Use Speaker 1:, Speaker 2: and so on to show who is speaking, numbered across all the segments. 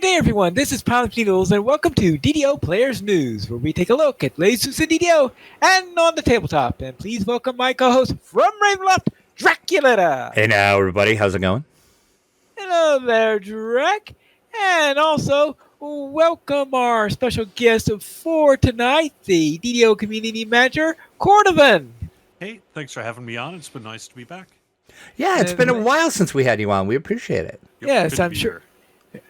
Speaker 1: day, everyone. This is Pilot Needles, and welcome to DDO Players News, where we take a look at latest in DDO and on the tabletop. And please welcome my co-host from Ravenloft, Draculita.
Speaker 2: Hey now, everybody. How's it going?
Speaker 1: Hello there, Drac. And also, welcome our special guest for tonight, the DDO Community Manager, Cordovan.
Speaker 3: Hey, thanks for having me on. It's been nice to be back.
Speaker 2: Yeah, it's been a while since we had you on. We appreciate it.
Speaker 3: Yep,
Speaker 1: Yes,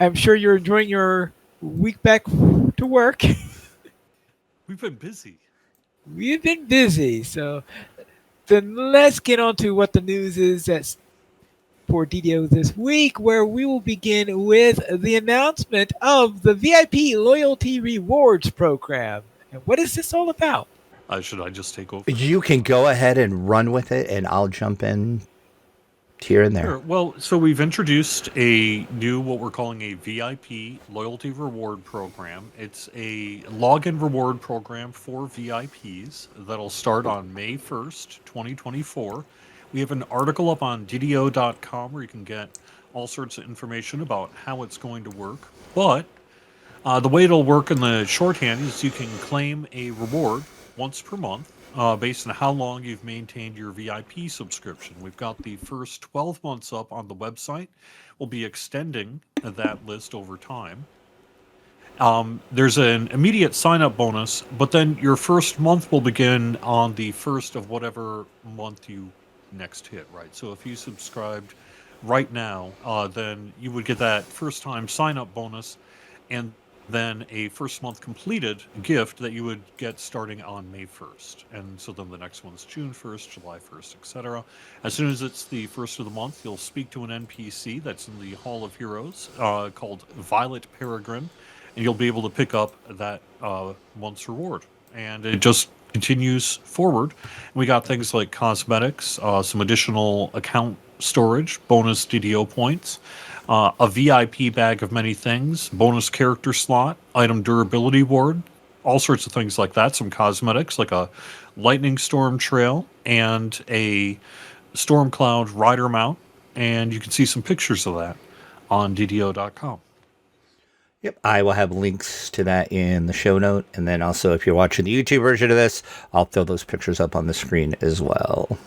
Speaker 1: I'm sure you're enjoying your week back to work.
Speaker 3: We've been busy.
Speaker 1: We've been busy, so then let's get on to what the news is that's for DDO this week, where we will begin with the announcement of the VIP Loyalty Rewards Program. And what is this all about?
Speaker 3: Should I just take over?
Speaker 2: You can go ahead and run with it, and I'll jump in here and there.
Speaker 3: Sure. Well, so we've introduced a new, what we're calling a VIP Loyalty Reward Program. It's a login reward program for VIPs that'll start on May 1st, 2024. We have an article up on DDO.com where you can get all sorts of information about how it's going to work. But the way it'll work in the shorthand is you can claim a reward once per month based on how long you've maintained your VIP subscription. We've got the first 12 months up on the website. We'll be extending that list over time. There's an immediate sign-up bonus, but then your first month will begin on the first of whatever month you next hit, right? So if you subscribed right now, then you would get that first-time sign-up bonus, and then a first month completed gift that you would get starting on May 1st. And so then the next one's June 1st, July 1st, etc. As soon as it's the first of the month, you'll speak to an NPC that's in the Hall of Heroes called Violet Peregrine, and you'll be able to pick up that month's reward. And it just continues forward. We got things like cosmetics, some additional account storage, bonus DDO points, a VIP bag of many things, bonus character slot, item durability ward, all sorts of things like that. Some cosmetics like a lightning storm trail and a storm cloud rider mount. And you can see some pictures of that on DDO.com.
Speaker 2: Yep, I will have links to that in the show note. And then also, if you're watching the YouTube version of this, I'll throw those pictures up on the screen as well.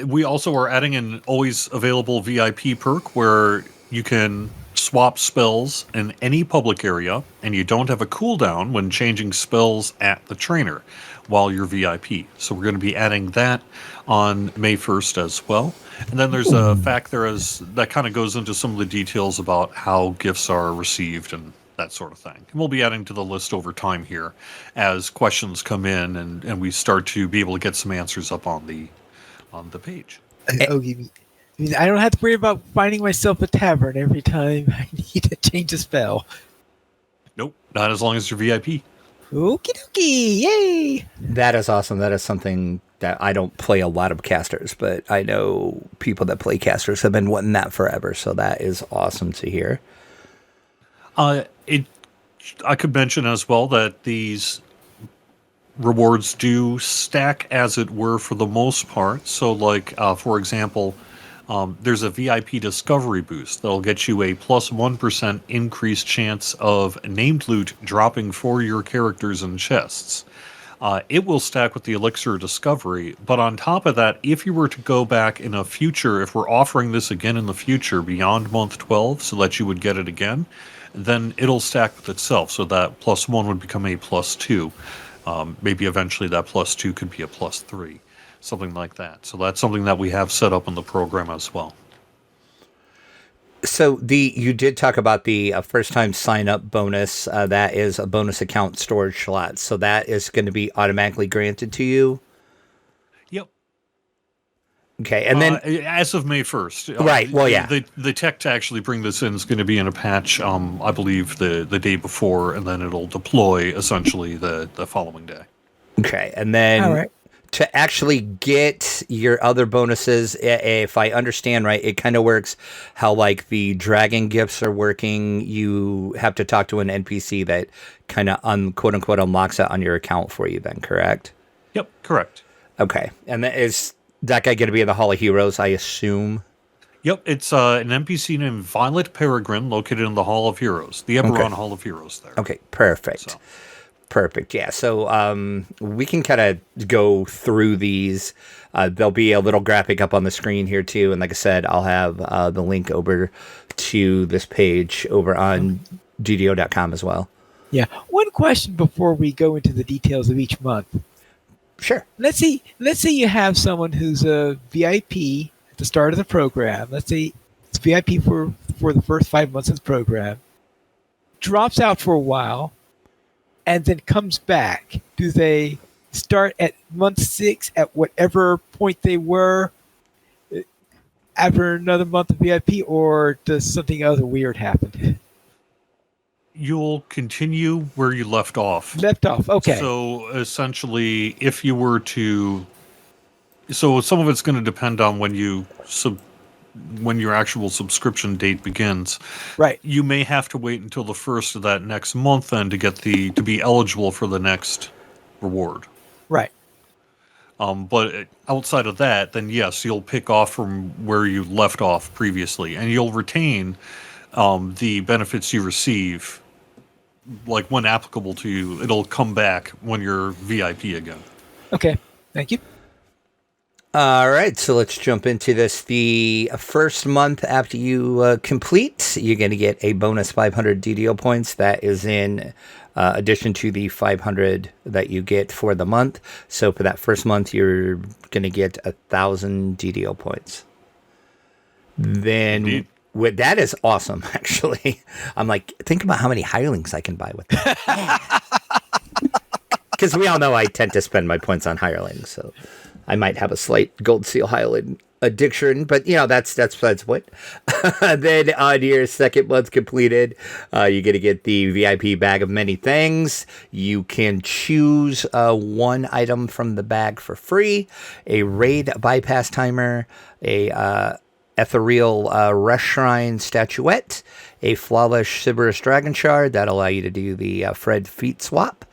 Speaker 3: We also are adding an always available VIP perk where you can swap spells in any public area, and you don't have a cooldown when changing spells at the trainer while you're VIP. So we're going to be adding that on May 1st as well. And then there's a fact that kind of goes into some of the details about how gifts are received and that sort of thing. And we'll be adding to the list over time here as questions come in and we start to be able to get some answers up on the page.
Speaker 1: Oh, you mean I don't have to worry about finding myself a tavern every time I need to change a spell.
Speaker 3: Nope, not as long as you're VIP.
Speaker 1: Okie dokie, yay!
Speaker 2: That is awesome. That is something that I don't play a lot of casters, but I know people that play casters have been wanting that forever, so that is awesome to hear.
Speaker 3: I could mention as well that these rewards do stack, as it were, for the most part. So, like, for example, there's a VIP discovery boost that'll get you a plus 1% increased chance of named loot dropping for your characters in chests. It will stack with the Elixir Discovery, but on top of that, if you were to go back in a future, if we're offering this again in the future beyond month 12 so that you would get it again, then it'll stack with itself, so that plus 1 would become a plus 2. Maybe eventually that plus 2 could be a plus 3, something like that. So that's something that we have set up in the program as well.
Speaker 2: So you did talk about the first-time sign-up bonus. That is a bonus account storage slot. So that is going to be automatically granted to you?
Speaker 3: Yep.
Speaker 2: Okay, and then
Speaker 3: as of May 1st.
Speaker 2: Right, well, yeah.
Speaker 3: The tech to actually bring this in is going to be in a patch, I believe, the day before, and then it'll deploy, essentially, the following day.
Speaker 2: Okay, and then
Speaker 1: All right.
Speaker 2: To actually get your other bonuses, if I understand right, it kind of works how like the dragon gifts are working. You have to talk to an NPC that kind of quote unquote unlocks it on your account for you then, correct?
Speaker 3: Yep, correct.
Speaker 2: Okay. And is that guy going to be in the Hall of Heroes, I assume?
Speaker 3: Yep, it's an NPC named Violet Peregrine, located in the Hall of Heroes, the
Speaker 2: Okay.
Speaker 3: Eberron Hall of Heroes. There.
Speaker 2: Okay, perfect.
Speaker 3: So.
Speaker 2: Perfect. Yeah. So we can kind of go through these. There'll be a little graphic up on the screen here too. And like I said, I'll have the link over to this page over on DDO.com as well.
Speaker 1: Yeah. One question before we go into the details of each month.
Speaker 2: Sure.
Speaker 1: Let's say you have someone who's a VIP at the start of the program. Let's say it's VIP for the first 5 months of the program, drops out for a while, and then comes back. Do they start at month 6 at whatever point they were after another month of VIP, or does something other weird happen?
Speaker 3: You'll continue where you left off.
Speaker 1: Left off, okay.
Speaker 3: So essentially, if you were to, so some of it's going to depend on when your actual subscription date begins.
Speaker 1: Right.
Speaker 3: You may have to wait until the first of that next month then to be eligible for the next reward.
Speaker 1: Right.
Speaker 3: But outside of that, then yes, you'll pick off from where you left off previously, and you'll retain the benefits you receive. Like when applicable to you, it'll come back when you're VIP again.
Speaker 1: Okay. Thank you.
Speaker 2: All right, so let's jump into this. The first month after you complete, you're going to get a bonus 500 DDO points. That is in addition to the 500 that you get for the month. So for that first month, you're going to get 1,000 DDO points. Then that is awesome, actually. I'm like, think about how many hirelings I can buy with that. Because we all know I tend to spend my points on hirelings, so I might have a slight gold seal highlight addiction, but that's what. Then on your second month completed, you're gonna get the VIP bag of many things. You can choose one item from the bag for free: a raid bypass timer, a ethereal rush shrine statuette, a flawless Sybaris dragon shard that allow you to do the Fred feat swap,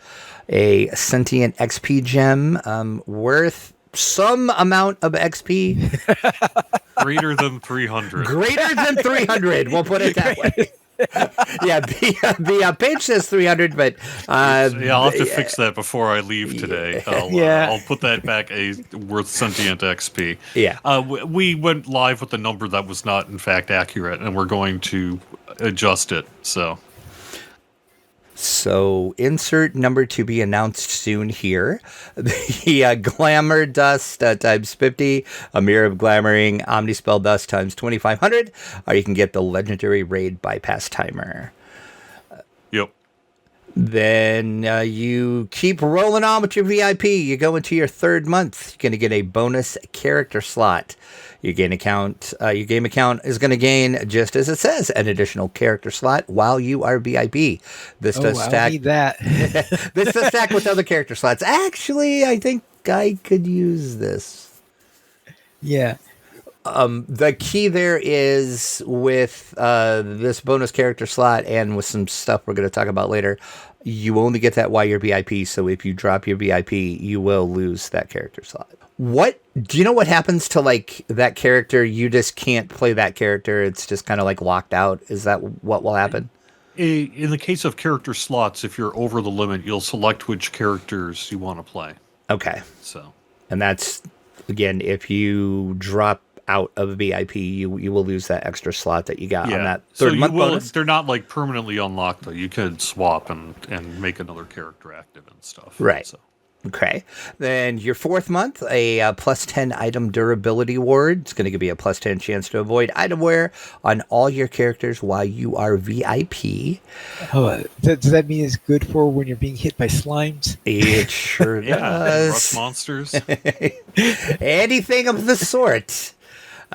Speaker 2: a sentient XP gem worth some amount of XP.
Speaker 3: Greater than 300.
Speaker 2: Greater than 300. We'll put it that way. Yeah, the page says 300, but
Speaker 3: I'll have to fix that before I leave today. I'll put that back worth sentient XP.
Speaker 2: Yeah.
Speaker 3: We went live with a number that was not in fact accurate, and we're going to adjust it.
Speaker 2: So insert number to be announced soon here. The Glamour Dust times 50, a Mirror of Glamoring, Omnispell Dust times 2,500, or you can get the Legendary Raid Bypass Timer.
Speaker 3: Yep.
Speaker 2: Then you keep rolling on with your VIP. You go into your third month. You're going to get a bonus character slot. Your game account is going to gain, just as it says, an additional character slot while you are VIP. This does stack.
Speaker 1: I need that.
Speaker 2: This does stack with other character slots. Actually, I think I could use this.
Speaker 1: Yeah.
Speaker 2: The key there is with this bonus character slot and with some stuff we're going to talk about later, you only get that while you're VIP. So if you drop your VIP, you will lose that character slot. Do you know what happens to like that character? You just can't play that character. It's just kind of like locked out. Is that what will happen?
Speaker 3: In the case of character slots, if you're over the limit, you'll select which characters you want to play.
Speaker 2: Okay.
Speaker 3: So,
Speaker 2: and that's, again, if you drop out of VIP, you will lose that extra slot that you got on that third month bonus.
Speaker 3: They're not like permanently unlocked though. You could swap and make another character active and stuff.
Speaker 2: Right.
Speaker 3: So.
Speaker 2: Okay. Then your fourth month, a plus 10 item durability award. It's going to give you a plus 10 chance to avoid item wear on all your characters while you are VIP.
Speaker 1: Oh, does that mean it's good for when you're being hit by slimes?
Speaker 2: It sure does.
Speaker 3: Rust monsters.
Speaker 2: Anything of the sort.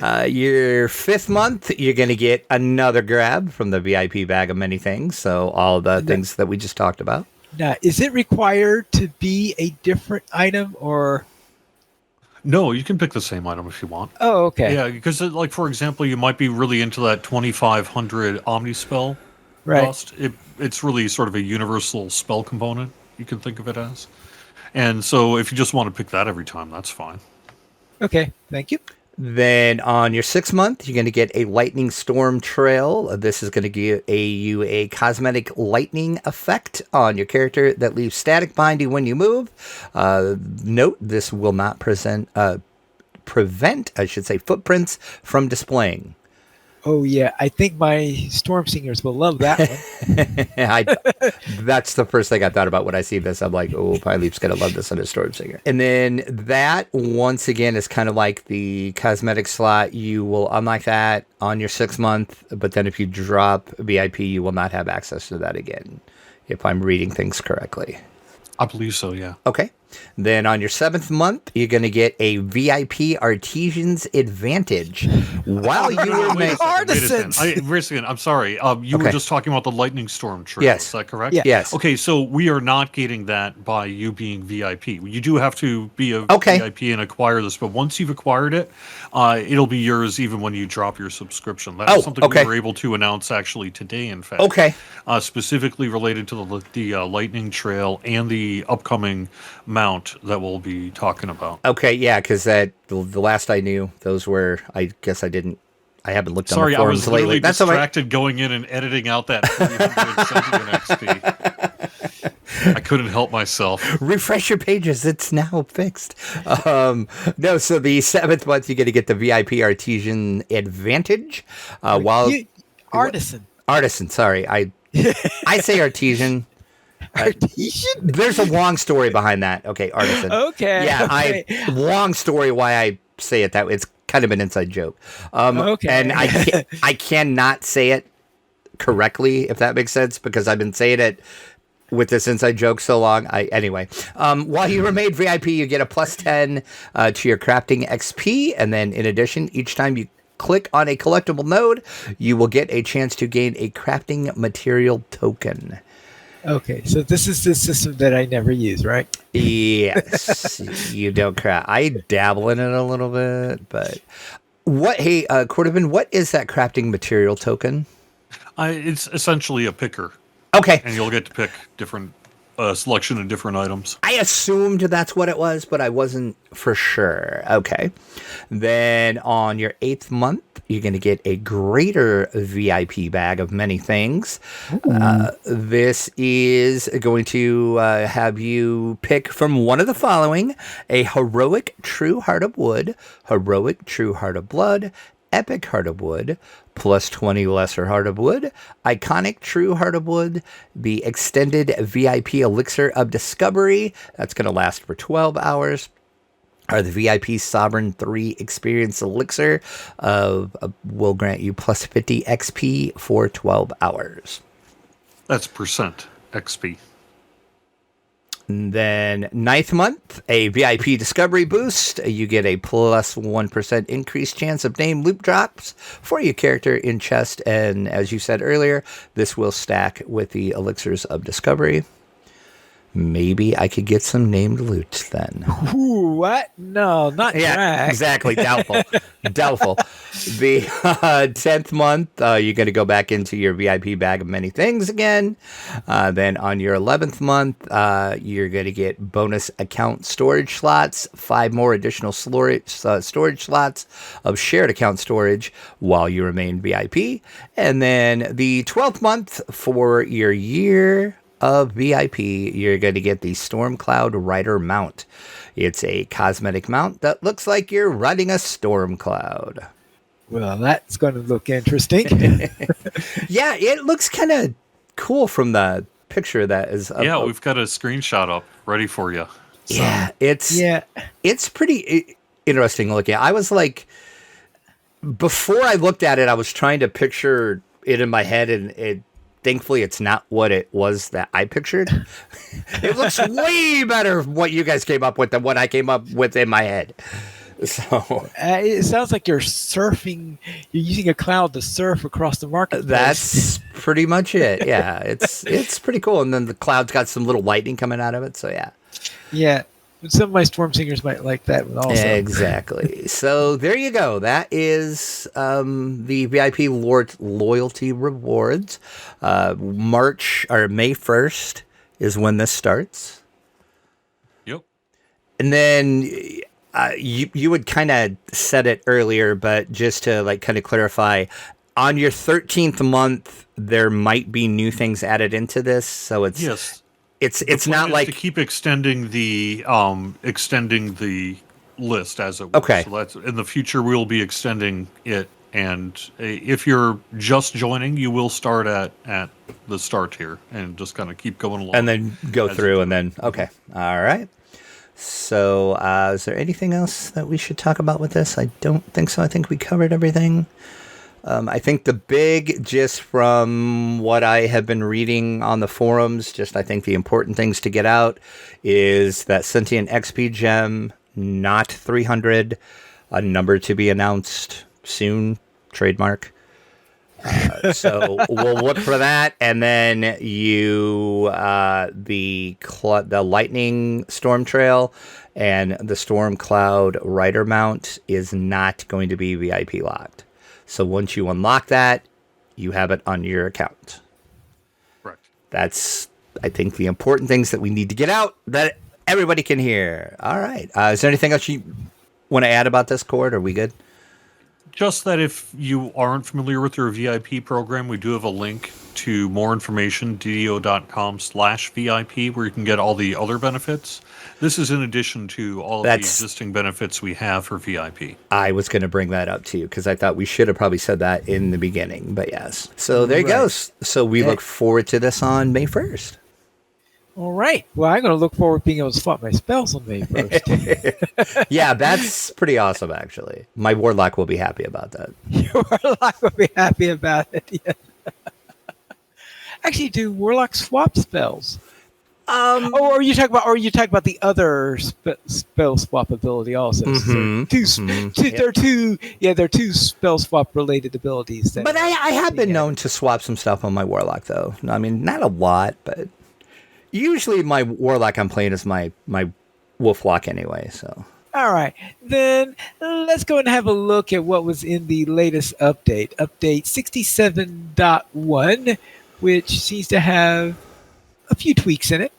Speaker 2: Your fifth month, you're going to get another grab from the VIP bag of many things. So all the things that we just talked about.
Speaker 1: Now, is it required to be a different item or?
Speaker 3: No, you can pick the same item if you want.
Speaker 1: Oh, okay.
Speaker 3: Yeah, because like for example, you might be really into that 2,500 Omnispell cost. It's really sort of a universal spell component. You can think of it as, and so if you just want to pick that every time, that's fine.
Speaker 1: Okay, thank you.
Speaker 2: Then on your 6th month, you're going to get a Lightning Storm Trail. This is going to give you a cosmetic lightning effect on your character that leaves static behind you when you move. Note, this will not prevent, I should say, footprints from displaying.
Speaker 1: Oh yeah, I think my Storm Singers will love that one.
Speaker 2: That's the first thing I thought about when I see this. I'm like, oh, Pyleap's going to love this on his Storm Singer. And then that, once again, is kind of like the cosmetic slot. You will unlock that on your 6th month, but then if you drop VIP, you will not have access to that again, if I'm reading things correctly.
Speaker 3: I believe so, yeah.
Speaker 2: Okay. Then on your 7th month, you're going to get a VIP Artisan's Advantage. While you were
Speaker 1: Artisans.
Speaker 3: Wait a second. I'm sorry. You were just talking about the Lightning Storm Trail.
Speaker 2: Yes.
Speaker 3: Is that correct?
Speaker 1: Yeah.
Speaker 2: Yes.
Speaker 3: Okay, so we are not getting that by you being VIP. You do have to be a VIP and acquire this, but once you've acquired it, it'll be yours even when you drop your subscription. That's something we were able to announce actually today, in fact.
Speaker 2: Okay.
Speaker 3: Specifically related to the Lightning Trail and the upcoming mount that we'll be talking about.
Speaker 2: Okay, yeah, because the last I knew, those were, I guess I haven't looked on the forums lately.
Speaker 3: Sorry, I was literally
Speaker 2: That's
Speaker 3: distracted going in and editing out that 300 sentiment XP. I couldn't help myself.
Speaker 2: Refresh your pages. It's now fixed. No, so the 7th month, you're going to get the VIP Artisan Advantage. Artisan, sorry. I say Artisan.
Speaker 1: Artesian?
Speaker 2: There's a long story behind that. Okay, Artisan.
Speaker 1: Okay.
Speaker 2: Yeah, long story why I say it that way. It's kind of an inside joke.
Speaker 1: Okay.
Speaker 2: And I cannot say it correctly, if that makes sense, because I've been saying it with this inside joke so long. Anyway, while you remain VIP, you get a plus 10 to your crafting XP, and then in addition, each time you click on a collectible node, you will get a chance to gain a crafting material token.
Speaker 1: Okay, so this is the system that I never use, right?
Speaker 2: Yes, you don't craft. I dabble in it a little bit, but hey, Cordovan, what is that crafting material token?
Speaker 3: It's essentially a picker.
Speaker 2: Okay.
Speaker 3: And you'll get to pick different selection of different items.
Speaker 2: I assumed that's what it was, but I wasn't for sure. Okay. Then on your 8th month, you're going to get a greater VIP bag of many things. This is going to have you pick from one of the following: a heroic true heart of wood, heroic true heart of blood, epic heart of wood, plus 20 lesser heart of wood, iconic true heart of wood, the extended VIP elixir of discovery, that's going to last for 12 hours, or the VIP Sovereign 3 experience elixir will grant you plus 50 XP for 12 hours.
Speaker 3: That's percent XP.
Speaker 2: And then 9th month, a VIP discovery boost. You get a plus 1% increased chance of name loop drops for your character in chest. And as you said earlier, this will stack with the elixirs of discovery. Maybe I could get some named loot then.
Speaker 1: Ooh, what? No, not
Speaker 2: Yeah, exactly. Doubtful. Doubtful. The 10th month, you're going to go back into your VIP bag of many things again. Then on your 11th month, you're going to get bonus account storage slots, 5 more additional storage slots of shared account storage while you remain VIP. And then the 12th month for your year of VIP, you're going to get the Stormcloud Rider mount. It's a cosmetic mount that looks like you're riding a storm cloud.
Speaker 1: Well, that's going to look interesting.
Speaker 2: Yeah, it looks kind of cool from the picture that is up.
Speaker 3: Yeah, we've got a screenshot up ready for you.
Speaker 2: So, it's pretty interesting looking. I was like, before I looked at it, I was trying to picture it in my head, and thankfully, it's not what it was that I pictured. It looks way better what you guys came up with than what I came up with in my head. So
Speaker 1: it sounds like you're surfing. You're using a cloud to surf across the marketplace.
Speaker 2: That's pretty much it. Yeah, it's pretty cool. And then the cloud's got some little lightning coming out of it. So yeah.
Speaker 1: Yeah. Some of my storm singers might like that one also.
Speaker 2: Exactly. So there you go. That is the VIP loyalty rewards. March or May 1st is when this starts.
Speaker 3: Yep.
Speaker 2: And then you would kind of said it earlier, but just to like kind of clarify, on your 13th month, there might be new things added into this. So it's
Speaker 3: Yes.
Speaker 2: it's not like
Speaker 3: to keep extending the list as it were.
Speaker 2: Okay.
Speaker 3: So that's in the future we'll be extending it, and if you're just joining, you will start at the start here and just kind of keep going along.
Speaker 2: and then go
Speaker 3: as
Speaker 2: through
Speaker 3: you
Speaker 2: and
Speaker 3: do.
Speaker 2: then okay, all right. So is there anything else that we should talk about with this? I don't think so. I think we covered everything. I think the big, just from what I have been reading on the forums, just I think the important things to get out is that Sentient XP gem, not 300, a number to be announced soon, trademark. So we'll look for that, and then the lightning storm trail and the storm cloud rider mount is not going to be VIP locked. So once you unlock that, you have it on your account.
Speaker 3: Correct.
Speaker 2: That's, I think, the important things that we need to get out that everybody can hear. All right. Is there anything else you want to add about this, Cord? Are we good?
Speaker 3: Just that if you aren't familiar with your VIP program, we do have a link to more information, ddo.com/VIP, where you can get all the other benefits. This is in addition to all of the existing benefits we have for VIP.
Speaker 2: I was going to bring that up to you because I thought we should have probably said that in the beginning, but yes. So there you go. So we look forward to this on May 1st.
Speaker 1: All right. Well, I'm going to look forward to being able to swap my spells on May 1st.
Speaker 2: Yeah, that's pretty awesome, actually. My Warlock will be happy about that.
Speaker 1: Your Warlock will be happy about it. Yeah. Actually, do Warlock swap spells? Or are you talking about the other spell swap ability also? They're two spell swap related abilities.
Speaker 2: But I have been known to swap some stuff on my Warlock, though. I mean, not a lot, but usually my Warlock I'm playing is my Wolflock anyway. So
Speaker 1: all right, then let's go and have a look at what was in the latest update 67.1, which seems to have a few tweaks in it.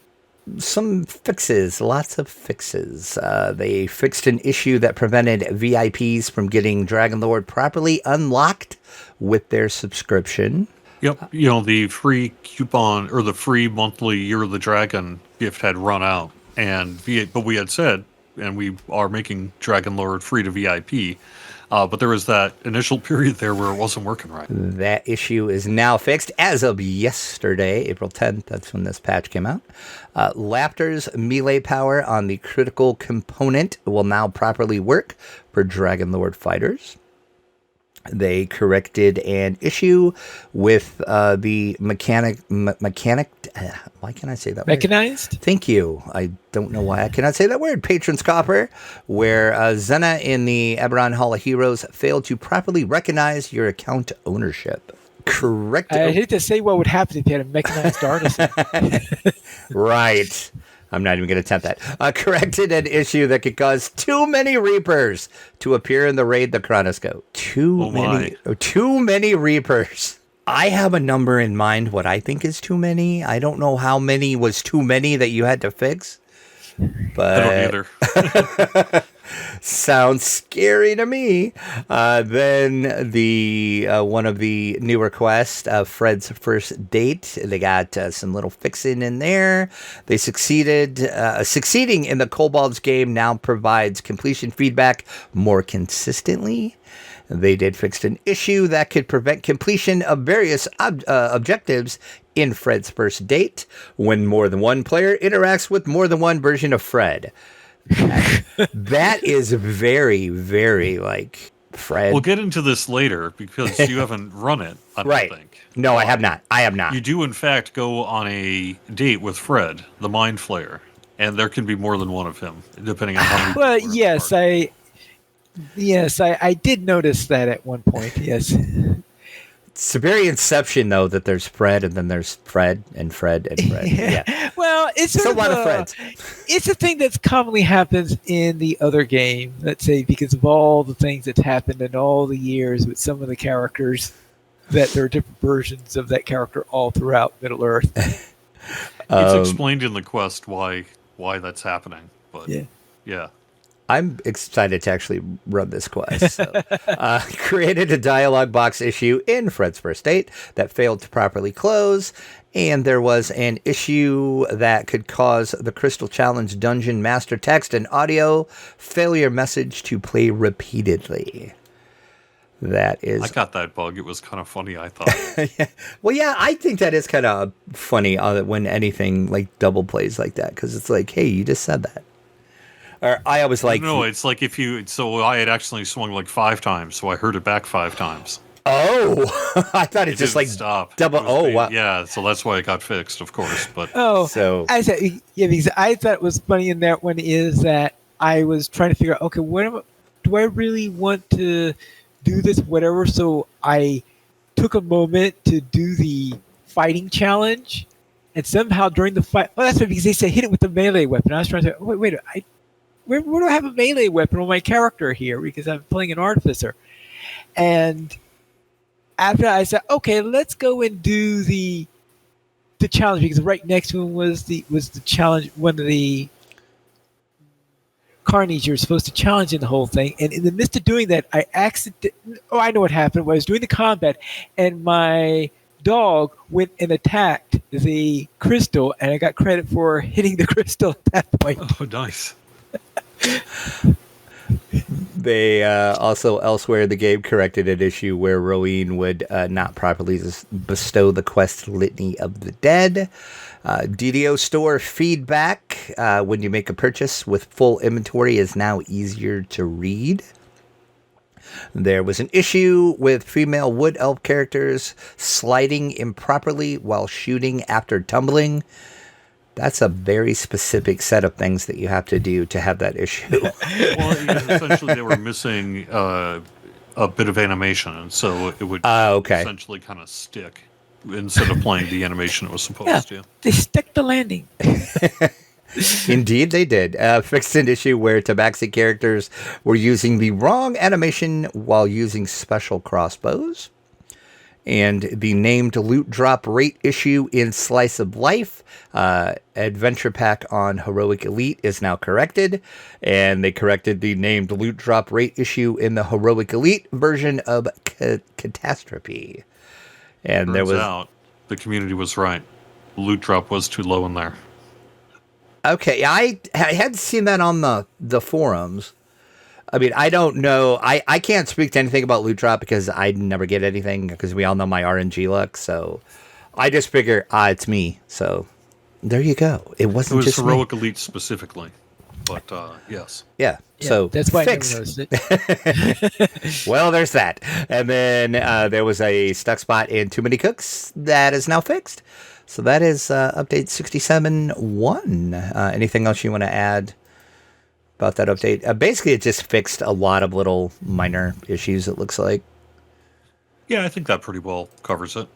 Speaker 2: Some fixes, lots of fixes. They fixed an issue that prevented VIPs from getting Dragonlord properly unlocked with their subscription.
Speaker 3: Yep, the free coupon or the free monthly Year of the Dragon gift had run out, but we had said, and we are making Dragonlord free to VIP. But there was that initial period there where it wasn't working right.
Speaker 2: That issue is now fixed as of yesterday, April 10th. That's when this patch came out. Lapter's melee power on the critical component will now properly work for Dragonlord fighters. They corrected an issue with the mechanic. Why can't I say that
Speaker 1: Mechanized?
Speaker 2: word? Thank you. I don't know why I cannot say that word. Patron Scopper, where Xena in the Eberron Hall of Heroes failed to properly recognize your account ownership. Correct.
Speaker 1: I hate to say what would happen if you had a mechanized artist.
Speaker 2: Right. I'm not even going to attempt that. Corrected an issue that could cause too many Reapers to appear in the raid the Chronoscope. Too many Reapers. I have a number in mind what I think is too many. I don't know how many was too many that you had to fix. But
Speaker 3: I don't either.
Speaker 2: sounds scary to me. Then the one of the new requests, Fred's first date. They got some little fixing in there. They succeeding in the Kobolds game now provides completion feedback more consistently. They did fix an issue that could prevent completion of various objectives in Fred's first date when more than one player interacts with more than one version of Fred. That is very, very like Fred.
Speaker 3: We'll get into this later because you haven't run it, I don't think.
Speaker 2: No, I have not.
Speaker 3: You do, in fact, go on a date with Fred, the Mind Flayer, and there can be more than one of him, depending on how many.
Speaker 1: Well, yes, I did notice that at one point. Yes.
Speaker 2: It's very Inception, though, that there's Fred and then there's Fred and Fred and Fred. Yeah.
Speaker 1: Well, it's
Speaker 2: a lot of Freds.
Speaker 1: It's a thing that commonly happens in the other game, let's say, because of all the things that's happened in all the years with some of the characters, that there are different versions of that character all throughout Middle-earth.
Speaker 3: It's explained in the quest why that's happening. But yeah.
Speaker 2: I'm excited to actually run this quest. So, created a dialogue box issue in Fred's first date that failed to properly close. And there was an issue that could cause the Crystal Challenge Dungeon Master text and audio failure message to play repeatedly. That is...
Speaker 3: I got that bug. It was kind of funny, I thought.
Speaker 2: Yeah. Well, yeah, I think that is kind of funny when anything like double plays like that, because it's like, hey, you just said that. Or I always like...
Speaker 3: No, it's like if you... So I had actually swung like 5 times, so I heard it back 5 times.
Speaker 2: Oh, I thought it just like
Speaker 3: stop.
Speaker 2: double. Oh, wow.
Speaker 3: Yeah, so that's why it got fixed, of course. But
Speaker 1: so I said, yeah, because I thought it was funny in that one is that I was trying to figure out, okay, do I really want to do this, whatever? So I took a moment to do the fighting challenge, and somehow during the fight, that's right, because they said hit it with the melee weapon. I was trying to say, wait, where do I have a melee weapon on my character here? Because I'm playing an artificer, and after I said, okay, let's go and do the challenge, because right next to him was the challenge, one of the carnies you're supposed to challenge in the whole thing. And in the midst of doing that, I know what happened. I was doing the combat, and my dog went and attacked the crystal, and I got credit for hitting the crystal at that point.
Speaker 3: Oh, nice.
Speaker 2: They also elsewhere in the game corrected an issue where Rowene would not properly bestow the quest Litany of the Dead. DDO store feedback when you make a purchase with full inventory is now easier to read. There was an issue with female wood elf characters sliding improperly while shooting after tumbling. That's a very specific set of things that you have to do to have that issue.
Speaker 3: Well, essentially, they were missing a bit of animation, and so it would essentially kind of stick instead of playing the animation it was supposed to.
Speaker 1: They stuck the landing.
Speaker 2: Indeed, they did. Fixed an issue where Tabaxi characters were using the wrong animation while using special crossbows. And the named loot drop rate issue in Slice of Life, adventure pack on Heroic Elite is now corrected. And they corrected the named loot drop rate issue in the Heroic Elite version of Catastrophe. And
Speaker 3: Turns
Speaker 2: there was
Speaker 3: out the community was right. Loot drop was too low in there.
Speaker 2: Okay, I had seen that on the forums. I mean, I don't know. I can't speak to anything about loot drop because I never get anything because we all know my RNG luck. So I just figure, it's me. So there you go. It wasn't just
Speaker 3: Heroic
Speaker 2: me.
Speaker 3: Elite specifically, but yes.
Speaker 2: Yeah. So
Speaker 1: that's why
Speaker 2: fix.
Speaker 1: I never noticed it.
Speaker 2: Well, there's that. And then there was a stuck spot in Too Many Cooks that is now fixed. So that is update 67.1. Anything else you want to add about that update? Basically, it just fixed a lot of little minor issues, it looks like.
Speaker 3: Yeah, I think that pretty well covers it.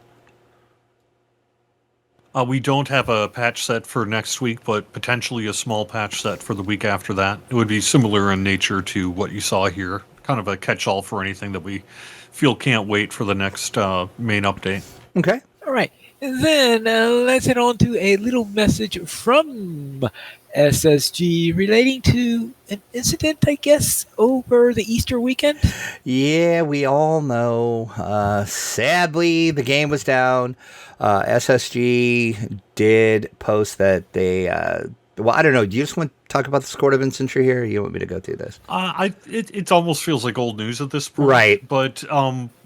Speaker 3: We don't have a patch set for next week, but potentially a small patch set for the week after that. It would be similar in nature to what you saw here. Kind of a catch-all for anything that we feel can't wait for the next main update.
Speaker 2: Okay.
Speaker 1: All right. And then let's head on to a little message from SSG relating to an incident, I guess, over the Easter weekend.
Speaker 2: Yeah, we all know. Sadly, the game was down. SSG did post that they... well, I don't know. Do you just want to talk about the Cordovan since you're here? Or you want me to go through this?
Speaker 3: It almost feels like old news at this point.
Speaker 2: Right.
Speaker 3: But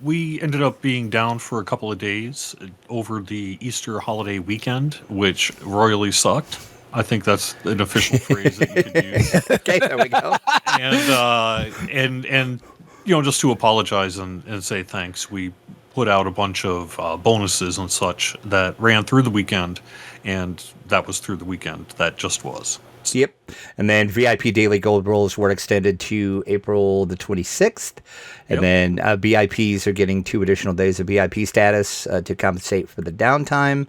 Speaker 3: we ended up being down for a couple of days over the Easter holiday weekend, which royally sucked. I think that's an official phrase that you could use.
Speaker 2: Okay, there we go.
Speaker 3: And just to apologize and say thanks, we put out a bunch of bonuses and such that ran through the weekend, and that was through the weekend. That just was.
Speaker 2: Yep. And then VIP Daily Gold Rolls were extended to April the 26th. And then VIPs are getting 2 additional days of VIP status to compensate for the downtime.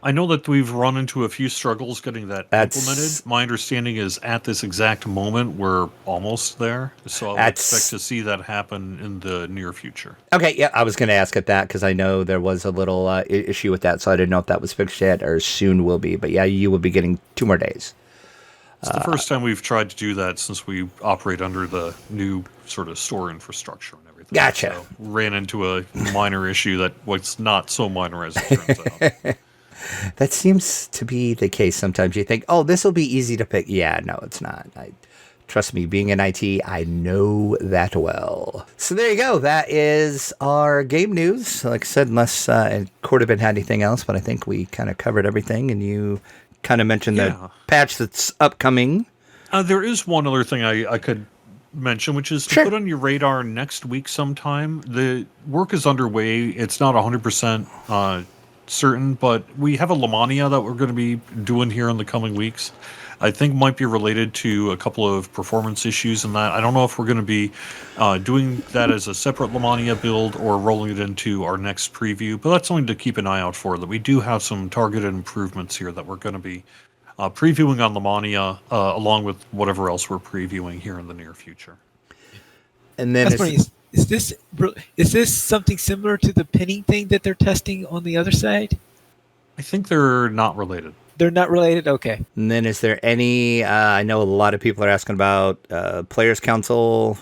Speaker 3: I know that we've run into a few struggles getting that implemented. My understanding is at this exact moment, we're almost there. So I would expect to see that happen in the near future.
Speaker 2: Okay, yeah, I was going to ask at that because I know there was a little issue with that, so I didn't know if that was fixed yet or soon will be. But yeah, you will be getting 2 more days.
Speaker 3: It's the first time we've tried to do that since we operate under the new sort of store infrastructure and everything.
Speaker 2: Gotcha.
Speaker 3: So ran into a minor issue that was not so minor as it turns out.
Speaker 2: That seems to be the case. Sometimes you think, oh, this will be easy to pick. Yeah, no, it's not. Trust me, being in IT, I know that well. So there you go. That is our game news. Like I said, unless Cordovan had anything else, but I think we kind of covered everything, and you kind of mentioned the patch that's upcoming.
Speaker 3: There is one other thing I could mention, which is to put on your radar next week sometime. The work is underway. It's not 100% certain, but we have a Lamannia that we're going to be doing here in the coming weeks. I think might be related to a couple of performance issues and that. I don't know if we're going to be doing that as a separate Lamannia build or rolling it into our next preview, but that's something to keep an eye out for, that we do have some targeted improvements here that we're going to be previewing on Lamannia along with whatever else we're previewing here in the near future.
Speaker 2: And then
Speaker 1: is this something similar to the pinning thing that they're testing on the other side?
Speaker 3: I think they're not related.
Speaker 1: They're not related? Okay.
Speaker 2: And then is there any, I know a lot of people are asking about Players Council.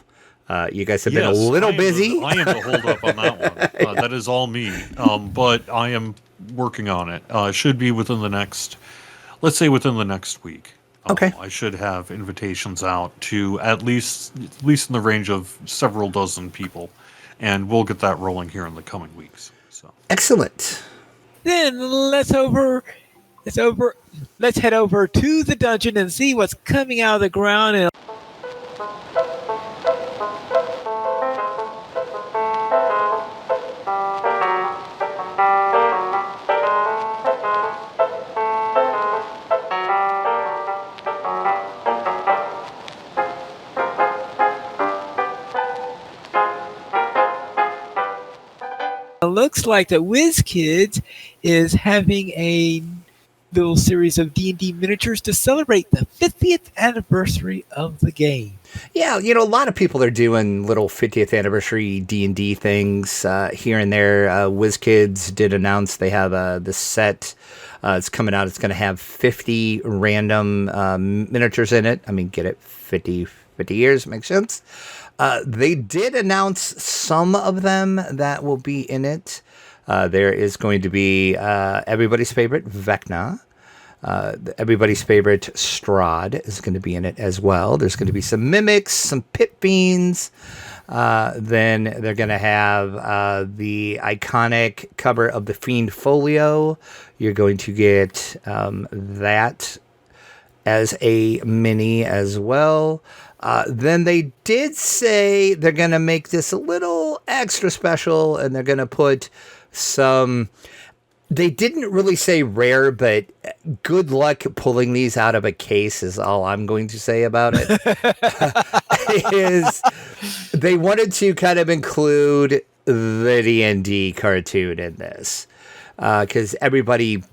Speaker 2: You guys have been a little busy.
Speaker 3: I am the holdup on that one. That is all me. But I am working on it. Should be within the next, let's say within the next week.
Speaker 2: Okay.
Speaker 3: I should have invitations out to at least in the range of several dozen people. And we'll get that rolling here in the coming weeks. So
Speaker 2: excellent.
Speaker 1: Then let's head over to the dungeon and see what's coming out of the ground. And it looks like that WizKids is having a little series of D&D miniatures to celebrate the 50th anniversary of the game.
Speaker 2: Yeah, a lot of people are doing little 50th anniversary D&D things here and there. WizKids did announce they have the set. It's coming out. It's going to have 50 random miniatures in it. I mean, get it, 50 years, makes sense. They did announce some of them that will be in it. There is going to be everybody's favorite Vecna. Everybody's favorite Strahd is going to be in it as well. There's going to be some mimics, some pit fiends. Then they're going to have the iconic cover of the Fiend Folio. You're going to get that as a mini as well. Then they did say they're going to make this a little extra special, and they're going to put some, they didn't really say rare, but good luck pulling these out of a case is all I'm going to say about it. Is they wanted to kind of include the D&D cartoon in this, because everybody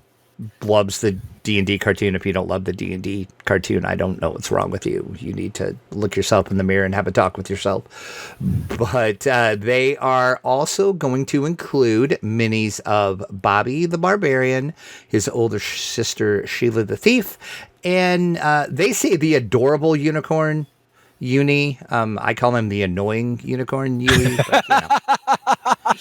Speaker 2: loves the D&D cartoon. If you don't love the D&D cartoon, I don't know what's wrong with you. You need to look yourself in the mirror and have a talk with yourself. But they are also going to include minis of Bobby the Barbarian, his older sister Sheila the Thief, and they say the adorable unicorn Uni. I call him the annoying unicorn Uni. But,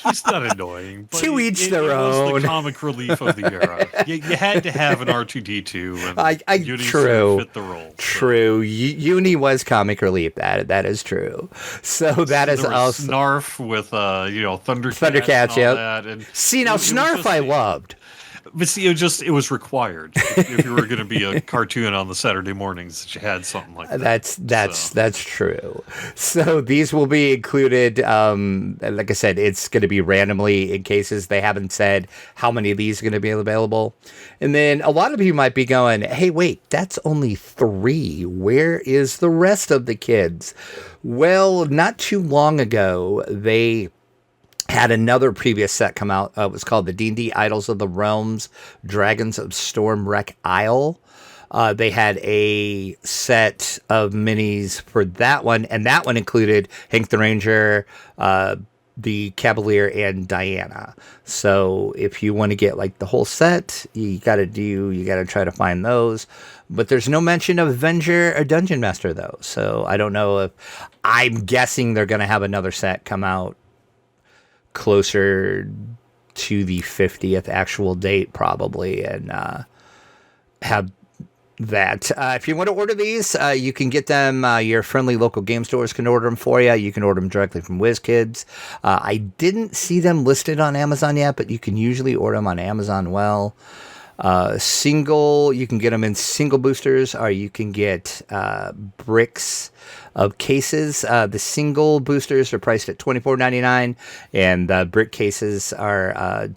Speaker 3: he's not annoying. But
Speaker 2: to each their own.
Speaker 3: Was the comic relief of the era. You had to have an R2D2, and Uni
Speaker 2: true,
Speaker 3: fit the role.
Speaker 2: True. Uni was comic relief. That is true. So that is also
Speaker 3: Snarf with Thundercats.
Speaker 2: Thundercats, yeah.
Speaker 3: And
Speaker 2: see, now Snarf I loved.
Speaker 3: But see, it was required if you were going to be a cartoon on the Saturday mornings that you had something like that.
Speaker 2: That's true. So these will be included. Like I said, it's going to be randomly in cases. They haven't said how many of these are going to be available. And then a lot of you might be going, "Hey, wait, that's only 3. Where is the rest of the kids?" Well, not too long ago, they had another previous set come out. It was called the D&D Idols of the Realms, Dragons of Stormwreck Isle. They had a set of minis for that one, and that one included Hank the Ranger, the Cavalier and Diana. So if you want to get like the whole set, you got to try to find those. But there's no mention of Avenger or Dungeon Master though. So I don't know if, I'm guessing they're going to have another set come out closer to the 50th actual date probably, and have that. If you want to order these, you can get them. Your friendly local game stores can order them for you. You can order them directly from WizKids. I didn't see them listed on Amazon yet, but you can usually order them on Amazon. You can get them in single boosters, or you can get bricks of cases. The single boosters are priced at $24.99, and the brick cases are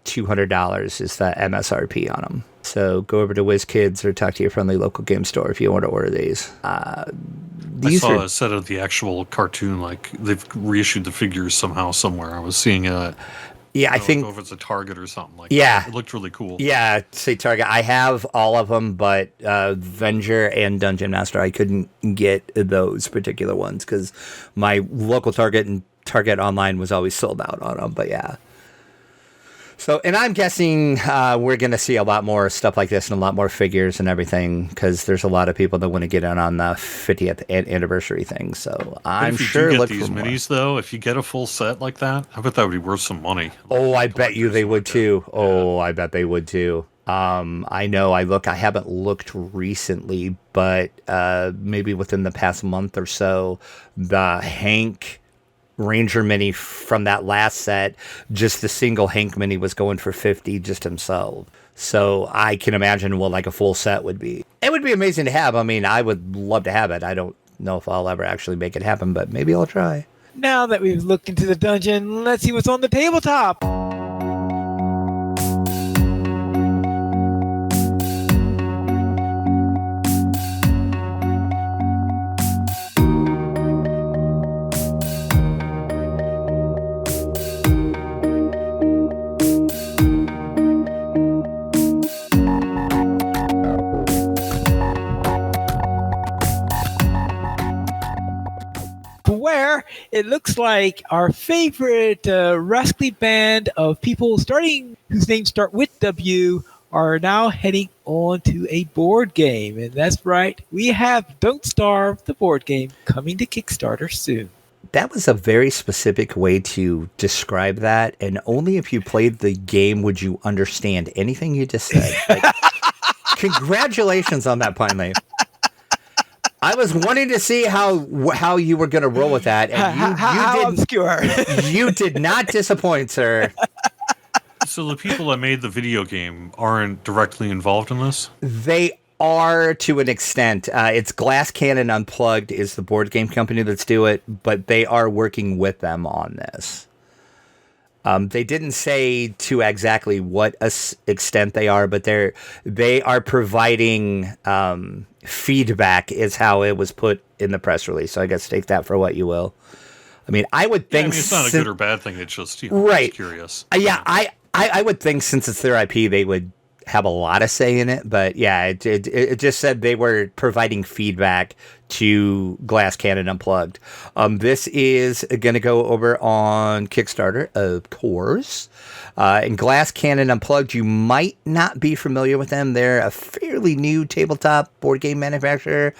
Speaker 2: $200 is the MSRP on them. So go over to WizKids or talk to your friendly local game store if you want to order these.
Speaker 3: I saw a set of the actual cartoon, like they've reissued the figures somehow somewhere. I was seeing a.
Speaker 2: Yeah, I think
Speaker 3: know if it's a Target or something like
Speaker 2: that.
Speaker 3: It looked really cool.
Speaker 2: Yeah, say Target. I have all of them, but Avenger and Dungeon Master, I couldn't get those particular ones because my local Target and Target online was always sold out on them. But yeah. So, and I'm guessing we're going to see a lot more stuff like this and a lot more figures and everything because there's a lot of people that want to get in on the 50th anniversary thing. So I'm sure.
Speaker 3: If you get these minis, though, if you get a full set like that, I bet that would be worth some money.
Speaker 2: Oh, I bet you they would too. Oh, I bet they would too. I know. I haven't looked recently, but maybe within the past month or so, the Hank Ranger mini from that last set, just the single Hank mini was going for $50 just himself. So I can imagine what like a full set would be. It would be amazing to have. I mean, I would love to have it. I don't know if I'll ever actually make it happen, but maybe I'll try.
Speaker 1: Now that we've looked into the dungeon, let's see what's on the tabletop. Where it looks like our favorite rascally band of people whose names start with W are now heading on to a board game. And that's right, we have Don't Starve, the board game, coming to Kickstarter soon.
Speaker 2: That was a very specific way to describe that, and only if you played the game would you understand anything you just said. Like, congratulations on that, Pine Lane. I was wanting to see how you were going to roll with that, and you didn't.
Speaker 1: Obscure.
Speaker 2: You did not disappoint, sir.
Speaker 3: So the people that made the video game aren't directly involved in this?
Speaker 2: They are to an extent. It's Glass Cannon Unplugged is the board game company that's doing it, but they are working with them on this. They didn't say to exactly what extent they are, but they are providing feedback is how it was put in the press release. So I guess take that for what you will. I mean, I would think
Speaker 3: it's not a good or bad thing. It's just
Speaker 2: right.
Speaker 3: Just curious.
Speaker 2: Yeah, I would think since it's their IP, they would have a lot of say in it. But yeah, it just said they were providing feedback to Glass Cannon Unplugged. This is going to go over on Kickstarter, of course. And Glass Cannon Unplugged, you might not be familiar with them. They're a fairly new tabletop board game manufacturer.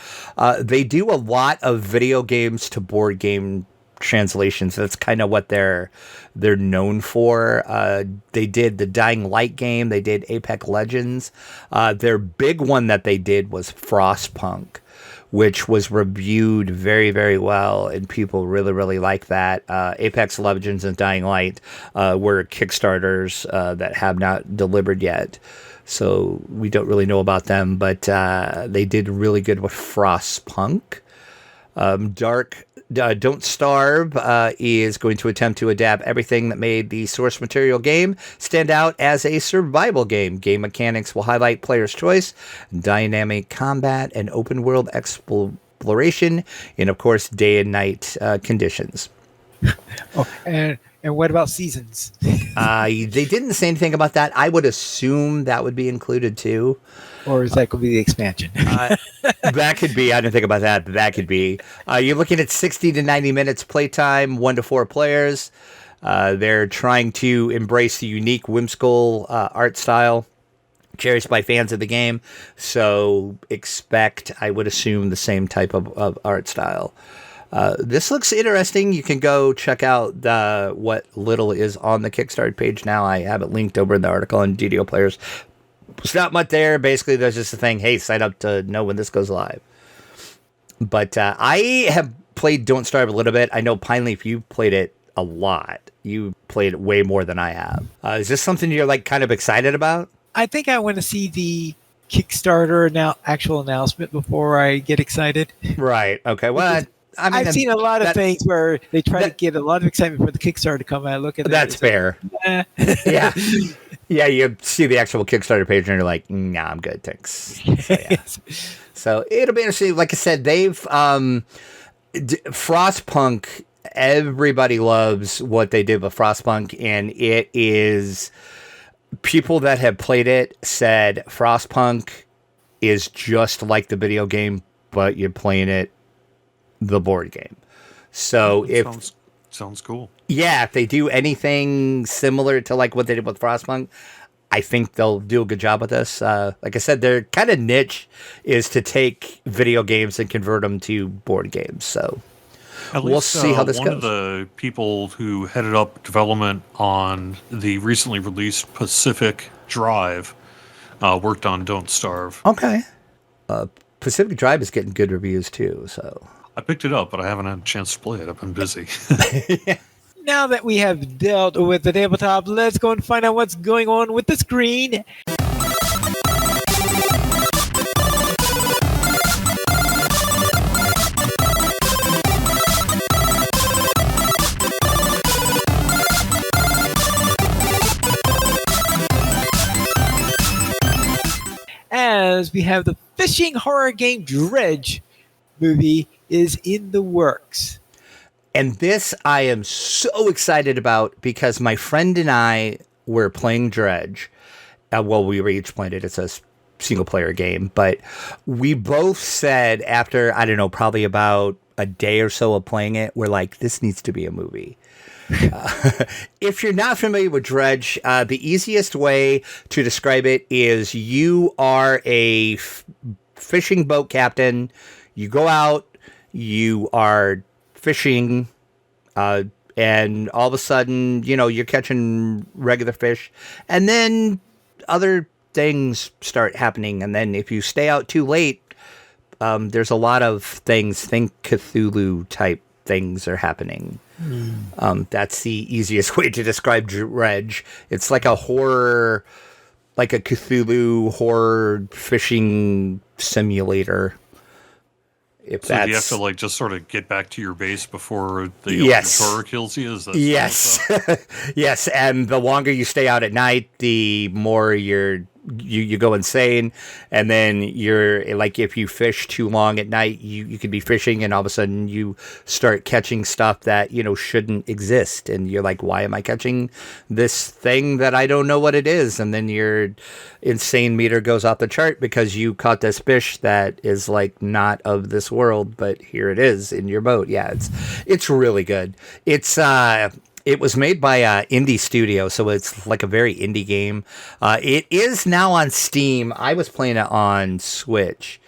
Speaker 2: They do a lot of video games to board game translations. That's kind of what they're known for. They did the Dying Light game. They did Apex Legends. Their big one that they did was Frostpunk, which was reviewed very, very well, and people really, really like that. Apex Legends and Dying Light were Kickstarters that have not delivered yet, so we don't really know about them, but they did really good with Frostpunk. Don't Starve is going to attempt to adapt everything that made the source material game stand out as a survival game. Game mechanics will highlight player's choice, dynamic combat, and open world exploration, and of course, day and night conditions.
Speaker 1: Oh, and what about seasons?
Speaker 2: They didn't say anything about that. I would assume that would be included too.
Speaker 1: Or is that going to be the expansion?
Speaker 2: That could be. I didn't think about that, but that could be. You're looking at 60 to 90 minutes playtime, 1 to 4 players. They're trying to embrace the unique, whimsical art style cherished by fans of the game. So expect, I would assume, the same type of art style. This looks interesting. You can go check out what little is on the Kickstarter page now. I have it linked over in the article on DDO Players. There's not much there. Basically, there's just a thing, hey, sign up to know when this goes live. But I have played Don't Starve a little bit. I know, Pineleaf, you played it a lot. You played it way more than I have. Is this something you're like kind of excited about?
Speaker 1: I think I want to see the Kickstarter actual announcement before I get excited.
Speaker 2: Right. Okay. Well,
Speaker 1: I've seen a lot of things where they try to get a lot of excitement for the Kickstarter to come out. Look at that.
Speaker 2: That's fair.
Speaker 1: Like,
Speaker 2: Yeah. Yeah, you see the actual Kickstarter page and you're like, nah, I'm good, thanks. So, yeah. So it'll be interesting. Like I said, they've Frostpunk, everybody loves what they did with Frostpunk, and it is, people that have played it said Frostpunk is just like the video game, but you're playing it the board game. So
Speaker 3: sounds cool.
Speaker 2: Yeah, if they do anything similar to like what they did with Frostpunk, I think they'll do a good job with this. Like I said, their kind of niche is to take video games and convert them to board games. So we'll see how this goes.
Speaker 3: One of the people who headed up development on the recently released Pacific Drive worked on Don't Starve.
Speaker 2: Okay. Pacific Drive is getting good reviews too. So
Speaker 3: I picked it up, but I haven't had a chance to play it. I've been busy.
Speaker 2: Yeah.
Speaker 1: Now that we have dealt with the tabletop, let's go and find out what's going on with the screen. As we have the fishing horror game Dredge Movie is in the works.
Speaker 2: And this I am so excited about because my friend and I were playing Dredge. Well, we were each playing it. It's a single player game. But we both said after, I don't know, probably about a day or so of playing it, we're like, this needs to be a movie. If you're not familiar with Dredge, the easiest way to describe it is you are a fishing boat captain. You go out, you are fishing, and all of a sudden, you know, you're catching regular fish, and then other things start happening. And then if you stay out too late, there's a lot of things, think Cthulhu type things are happening. That's the easiest way to describe Dredge. It's like a horror, like a Cthulhu horror fishing simulator.
Speaker 3: So you have to like just sort of get back to your base before the horror kills you? Is that
Speaker 2: yes. Yes, and the longer you stay out at night, the more you go insane, and then you're like, if you fish too long at night, you could be fishing and all of a sudden you start catching stuff that, you know, shouldn't exist, and you're like, why am I catching this thing that I don't know what it is? And then your insane meter goes off the chart because you caught this fish that is like not of this world, but here it is in your boat. Yeah, it's really good. It was made by Indie Studio, so it's like a very indie game. It is now on Steam. I was playing it on Switch,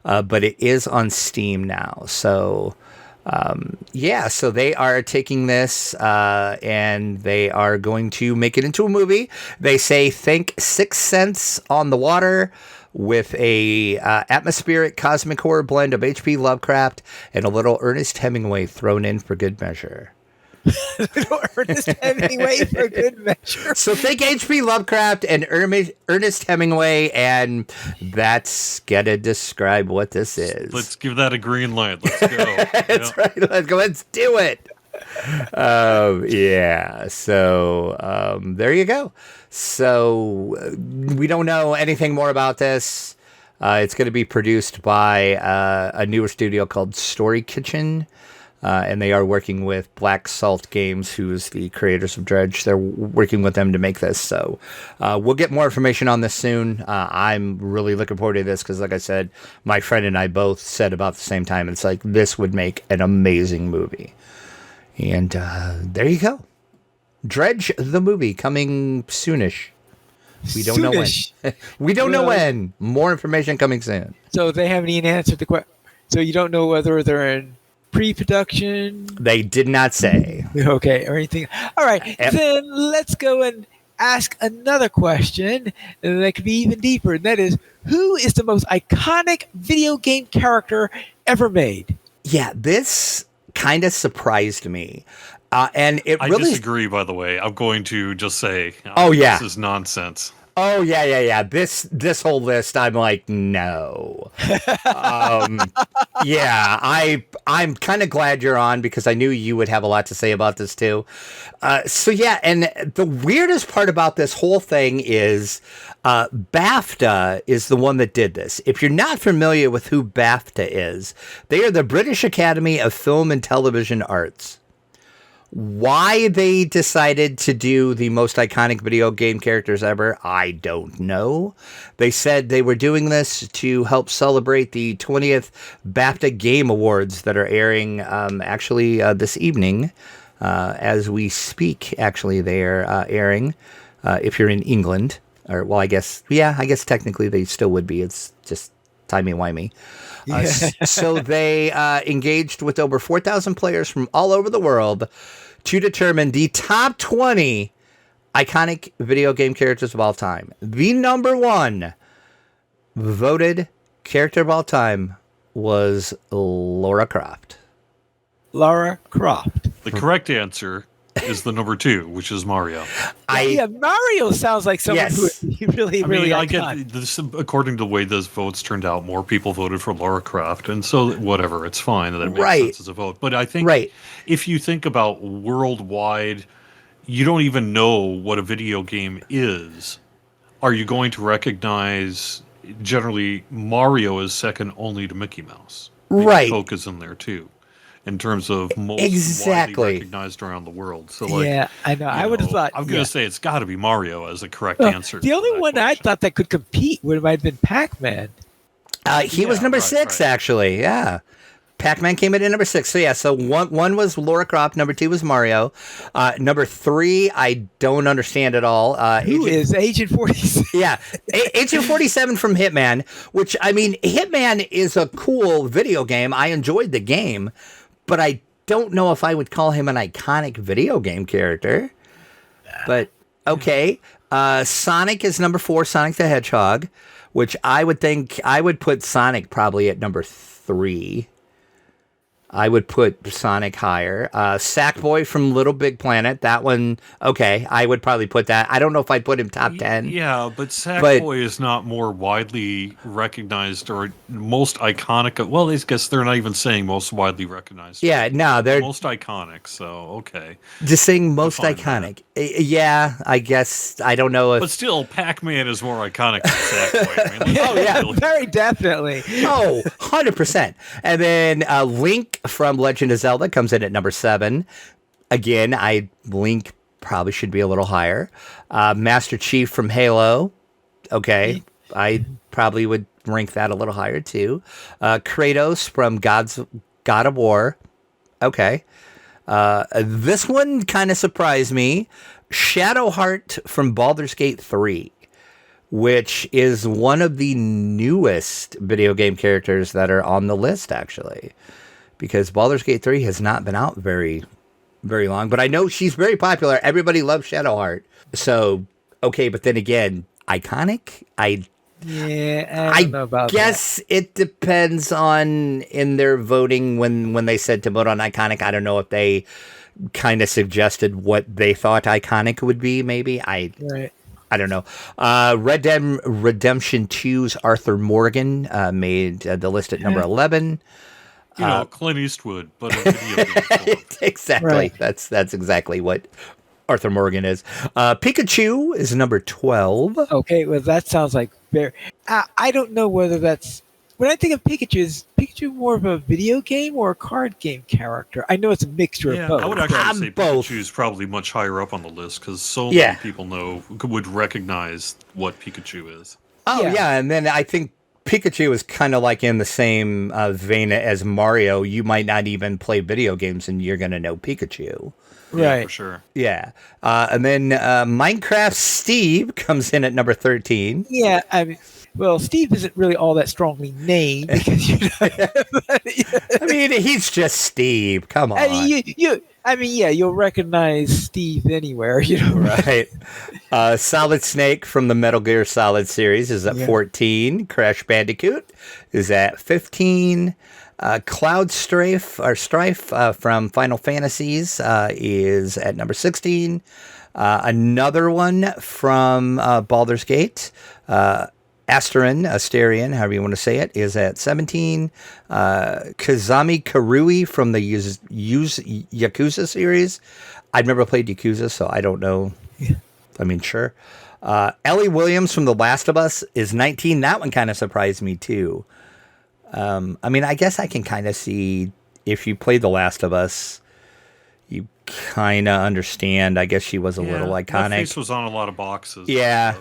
Speaker 2: but it is on Steam now. So, so they are taking this and they are going to make it into a movie. They say, think Sixth Sense on the water with a atmospheric cosmic horror blend of H.P. Lovecraft and a little Ernest Hemingway thrown in for good measure.
Speaker 1: Ernest Hemingway for good measure.
Speaker 2: So think H.P. Lovecraft and Ernest Hemingway, and that's gonna describe what this is.
Speaker 3: Let's give that a green light. Let's go.
Speaker 2: That's right. Let's go. Let's do it. So there you go. So we don't know anything more about this. It's going to be produced by a newer studio called Story Kitchen. And they are working with Black Salt Games, who's the creators of Dredge. They're working with them to make this. So we'll get more information on this soon. I'm really looking forward to this because, like I said, my friend and I both said about the same time, it's like this would make an amazing movie. And there you go. Dredge the movie coming soonish. We don't know when.
Speaker 1: Soonish.
Speaker 2: We don't know
Speaker 1: Well,
Speaker 2: when. More information coming soon.
Speaker 1: So they haven't even answered the question. So you don't know whether they're in pre-production,
Speaker 2: They did not say.
Speaker 1: okay, or anything. All right,
Speaker 2: Yep.
Speaker 1: then let's go and ask another question that could be even deeper, and that is, who is the most iconic video game character ever made?
Speaker 2: Yeah, this kind of surprised me. And it
Speaker 3: I
Speaker 2: really.
Speaker 3: disagree, by the way. I'm going to just say,
Speaker 2: Oh, yeah.
Speaker 3: this is nonsense.
Speaker 2: Oh yeah. This whole list, I'm like, no. Yeah, I'm kind of glad you're on because I knew you would have a lot to say about this too. So yeah, and the weirdest part about this whole thing is BAFTA is the one that did this. If you're not familiar with who BAFTA is, they are the British Academy of Film and Television Arts. Why they decided to do the most iconic video game characters ever, I don't know. They said they were doing this to help celebrate the 20th BAFTA Game Awards that are airing actually this evening as we speak. Actually, they are airing if you're in England. Or, well, I guess technically they still would be. It's just timey-wimey. So they engaged with over 4,000 players from all over the world to determine the top 20 iconic video game characters of all time. The number one voted character of all time was Lara Croft.
Speaker 1: Lara Croft.
Speaker 3: The correct answer is the number 2, which is Mario.
Speaker 1: Yeah, Mario sounds like someone who would be really, really
Speaker 3: I
Speaker 1: iconic.
Speaker 3: get this. According to the way those votes turned out, more people voted for Lara Croft, and so whatever, it's fine. That makes sense as a vote. But I think if you think about worldwide, you don't even know what a video game is. Are you going to recognize? Generally, Mario is second only to Mickey Mouse.
Speaker 2: Right.
Speaker 3: Coke is in there too, in terms of most widely recognized around the world. So, like,
Speaker 1: yeah, I know. I would have thought.
Speaker 3: I'm going to say it's got to be Mario as the correct answer.
Speaker 1: The only one I thought that could compete would have been Pac-Man.
Speaker 2: He was number 6, actually. Yeah. Pac-Man came in at number 6. So, yeah, so one was Lara Croft. Number 2 was Mario. Number 3, I don't understand at all.
Speaker 1: Who is Agent 47?
Speaker 2: Yeah, Agent 47 from Hitman, which, I mean, Hitman is a cool video game. I enjoyed the game, but I don't know if I would call him an iconic video game character. But, okay. Sonic is number 4, Sonic the Hedgehog, which I would think I would put Sonic probably at number 3. I would put Sonic higher. Sackboy from Little Big Planet, that one, okay, I would probably put that. I don't know if I'd put him top 10.
Speaker 3: Yeah, but Sackboy is not more widely recognized or most iconic. Well, I guess they're not even saying most widely recognized.
Speaker 2: Yeah, no, they're
Speaker 3: most iconic, so okay.
Speaker 2: Just saying most iconic. Yeah, I guess, I don't know if...
Speaker 3: But still, Pac-Man is more iconic than Sackboy. I mean,
Speaker 1: oh, yeah, very definitely.
Speaker 2: Oh, 100%. And then Link from Legend of Zelda comes in at number 7. Again, Link probably should be a little higher. Master Chief from Halo. Okay, I probably would rank that a little higher too. Kratos from God of War. Okay. This one kind of surprised me. Shadowheart from Baldur's Gate 3, which is one of the newest video game characters that are on the list, actually. Because Baldur's Gate 3 has not been out very, very long. But I know she's very popular. Everybody loves Shadowheart. So, okay, but then again, iconic? I
Speaker 1: don't know about
Speaker 2: guess it depends on in their voting when they said to vote on iconic. I don't know if they kind of suggested what they thought iconic would be, maybe. I don't know. Red Dead Redemption 2's Arthur Morgan made the list at number 11.
Speaker 3: You know, Clint Eastwood, but a video game form.
Speaker 2: Exactly. Right. That's exactly what Arthur Morgan is. Pikachu is number 12.
Speaker 1: Okay, well, that sounds like very... I don't know whether that's... When I think of Pikachu, is Pikachu more of a video game or a card game character? I know it's a mixture of both.
Speaker 3: I would actually say Pikachu is probably much higher up on the list because so many people would recognize what Pikachu is.
Speaker 2: Oh, yeah, and then I think Pikachu is kind of like in the same vein as Mario. You might not even play video games and you're going to know Pikachu.
Speaker 3: Yeah,
Speaker 1: Right.
Speaker 3: for sure.
Speaker 2: Yeah. And then Minecraft Steve comes in at number 13.
Speaker 1: Yeah, I mean, well, Steve isn't really all that strongly named because
Speaker 2: I mean, he's just Steve. Come on.
Speaker 1: you'll recognize Steve anywhere,
Speaker 2: Right. Solid Snake from the Metal Gear Solid series is at 14. Crash Bandicoot is at 15. Cloud Strife from Final Fantasies is at number 16. Another one from Baldur's Gate, Asterion, however you want to say it, is at 17. Kazami Karui from the Yakuza series. I've never played Yakuza, so I don't know.
Speaker 1: Yeah.
Speaker 2: I mean, sure. Ellie Williams from The Last of Us is 19. That one kind of surprised me, too. I mean, I guess I can kind of see if you played The Last of Us, you kind of understand. I guess she was a little iconic.
Speaker 3: That face was on a lot of boxes.
Speaker 2: Yeah.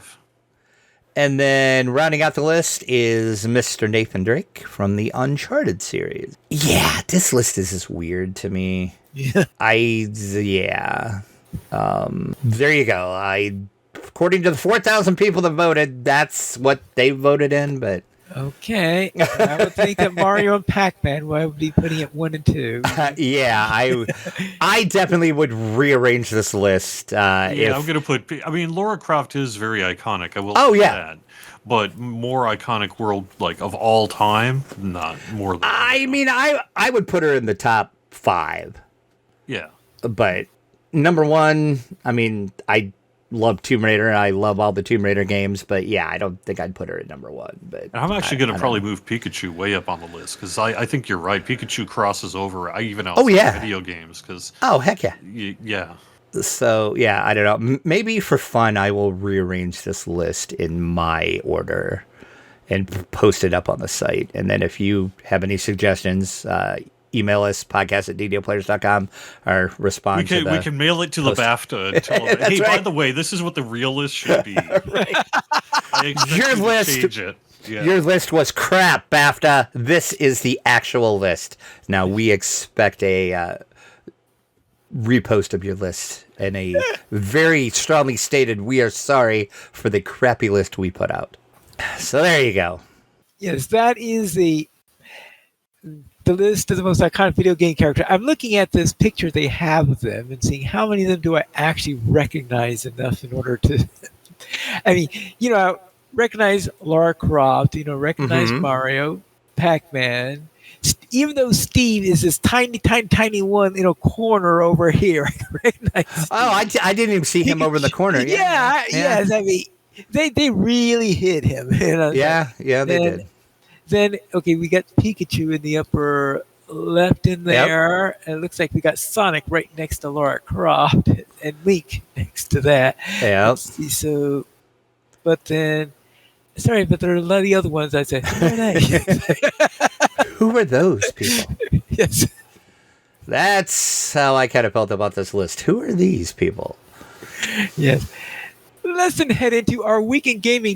Speaker 2: And then rounding out the list is Mr. Nathan Drake from the Uncharted series. Yeah, this list is just weird to me.
Speaker 1: Yeah.
Speaker 2: There you go. According to the 4,000 people that voted, that's what they voted in, but...
Speaker 1: Okay, I would think that Mario and Pac-Man would be putting it 1 and 2.
Speaker 2: I definitely would rearrange this list.
Speaker 3: I'm going to put... I mean, Lara Croft is very iconic. I will say that. But more iconic world, like, of all time, not more than...
Speaker 2: I mean, I would put her in the top 5.
Speaker 3: Yeah.
Speaker 2: But number 1, I mean, I love Tomb Raider, and I love all the Tomb Raider games, but yeah, I don't think I'd put her at number 1. But
Speaker 3: I'm actually going to probably move Pikachu way up on the list, because I think you're right. Pikachu crosses over even outside video games. Cause,
Speaker 2: heck yeah.
Speaker 3: Yeah.
Speaker 2: So, yeah, I don't know. Maybe for fun, I will rearrange this list in my order and post it up on the site. And then if you have any suggestions, email us, podcast@ddoplayers.com, or respond to the...
Speaker 3: We can mail it to the BAFTA and tell them, hey, by the way, this is what the real list should be.
Speaker 2: Your list was crap, BAFTA. This is the actual list. Now, we expect a repost of your list and a very strongly stated, we are sorry for the crappy list we put out. So there you go.
Speaker 1: Yes, that is the list of the most iconic video game character. I'm looking at this picture they have of them and seeing how many of them do I actually recognize enough in order to... I mean, I recognize Lara Croft, recognize Mario, Pac-Man. Even though Steve is this tiny, tiny, tiny one in a corner over here, I recognize Steve.
Speaker 2: Oh, I didn't even see him over in the corner.
Speaker 1: Yes. I mean, they really hit him.
Speaker 2: Yeah, they did.
Speaker 1: Then, we got Pikachu in the upper left in there. Yep. And it looks like we got Sonic right next to Lara Croft and Link next to that.
Speaker 2: Yeah.
Speaker 1: So, but then, sorry, but there are a lot of the other ones I said, who are they?
Speaker 2: Who are those people?
Speaker 1: Yes.
Speaker 2: That's how I kind of felt about this list. Who are these people?
Speaker 1: Yes. Let's then head into our weekend gaming.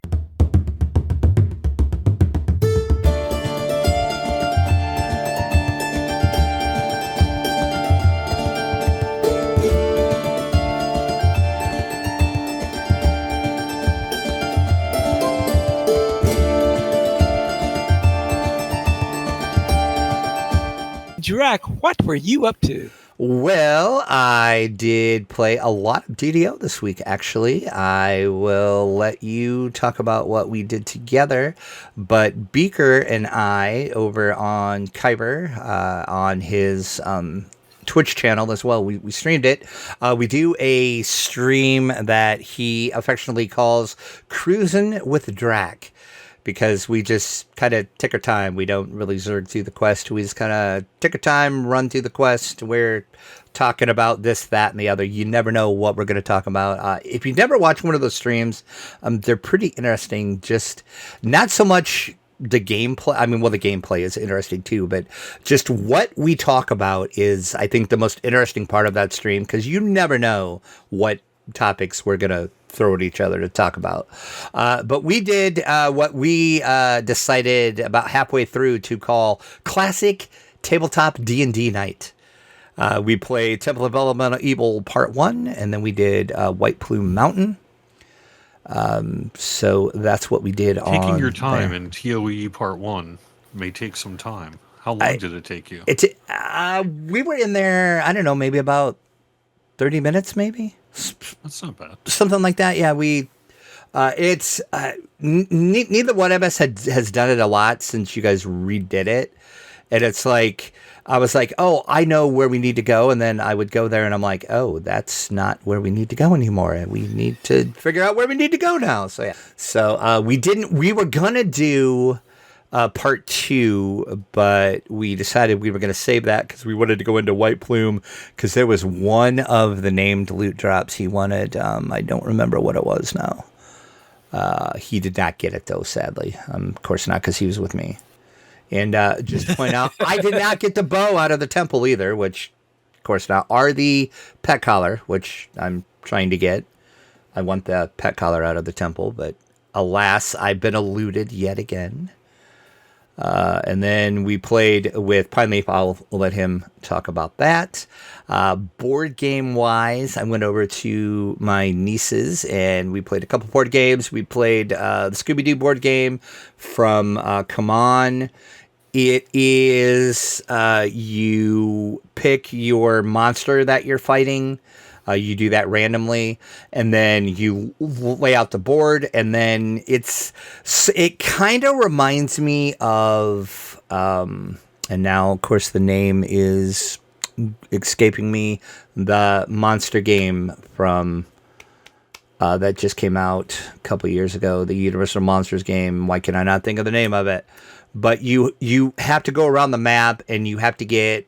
Speaker 1: Drac, what were you up to?
Speaker 2: Well, I did play a lot of DDO this week, actually. I will let you talk about what we did together. But Beaker and I, over on Kyber, on his Twitch channel as well, we streamed it. We do a stream that he affectionately calls Cruisin' with Drac, because we just kind of take our time. We don't really zerg through the quest. We just kind of take our time, run through the quest. We're talking about this, that, and the other. You never know what we're going to talk about. If you never watched one of those streams, they're pretty interesting. Just not so much the gameplay. I mean, well, the gameplay is interesting too, but just what we talk about is, I think, the most interesting part of that stream, because you never know what topics we're gonna throw at each other to talk about. But we did what we decided about halfway through to call classic tabletop D&D night. We played Temple of Elemental Evil Part 1, and then we did White Plume Mountain. So that's what we did.
Speaker 3: Taking your time in TOE Part 1 may take some time. How long did it take you?
Speaker 2: We were in there, I don't know, maybe about 30 minutes, maybe?
Speaker 3: That's not bad.
Speaker 2: Something like that, yeah. Neither one of us has done it a lot since you guys redid it. And it's like, I was like, oh, I know where we need to go. And then I would go there and I'm like, oh, that's not where we need to go anymore. And we need to figure out where we need to go now. So, yeah. So we were going to do part 2, but we decided we were going to save that because we wanted to go into White Plume because there was one of the named loot drops he wanted. I don't remember what it was now. He did not get it, though, sadly. Of course not, because he was with me. And just to point out, I did not get the bow out of the temple either, which, of course not, or the pet collar, which I'm trying to get. I want the pet collar out of the temple, but alas, I've been eluded yet again. And then we played with Pine Leaf. I'll let him talk about that. Board game wise, I went over to my nieces and we played a couple board games. We played the Scooby-Doo board game from Come On. It is you pick your monster that you're fighting. You do that randomly, and then you lay out the board, and then it kind of reminds me of, and now, of course, the name is escaping me, the monster game from that just came out a couple years ago, the Universal Monsters game. Why can I not think of the name of it? But you have to go around the map, and you have to get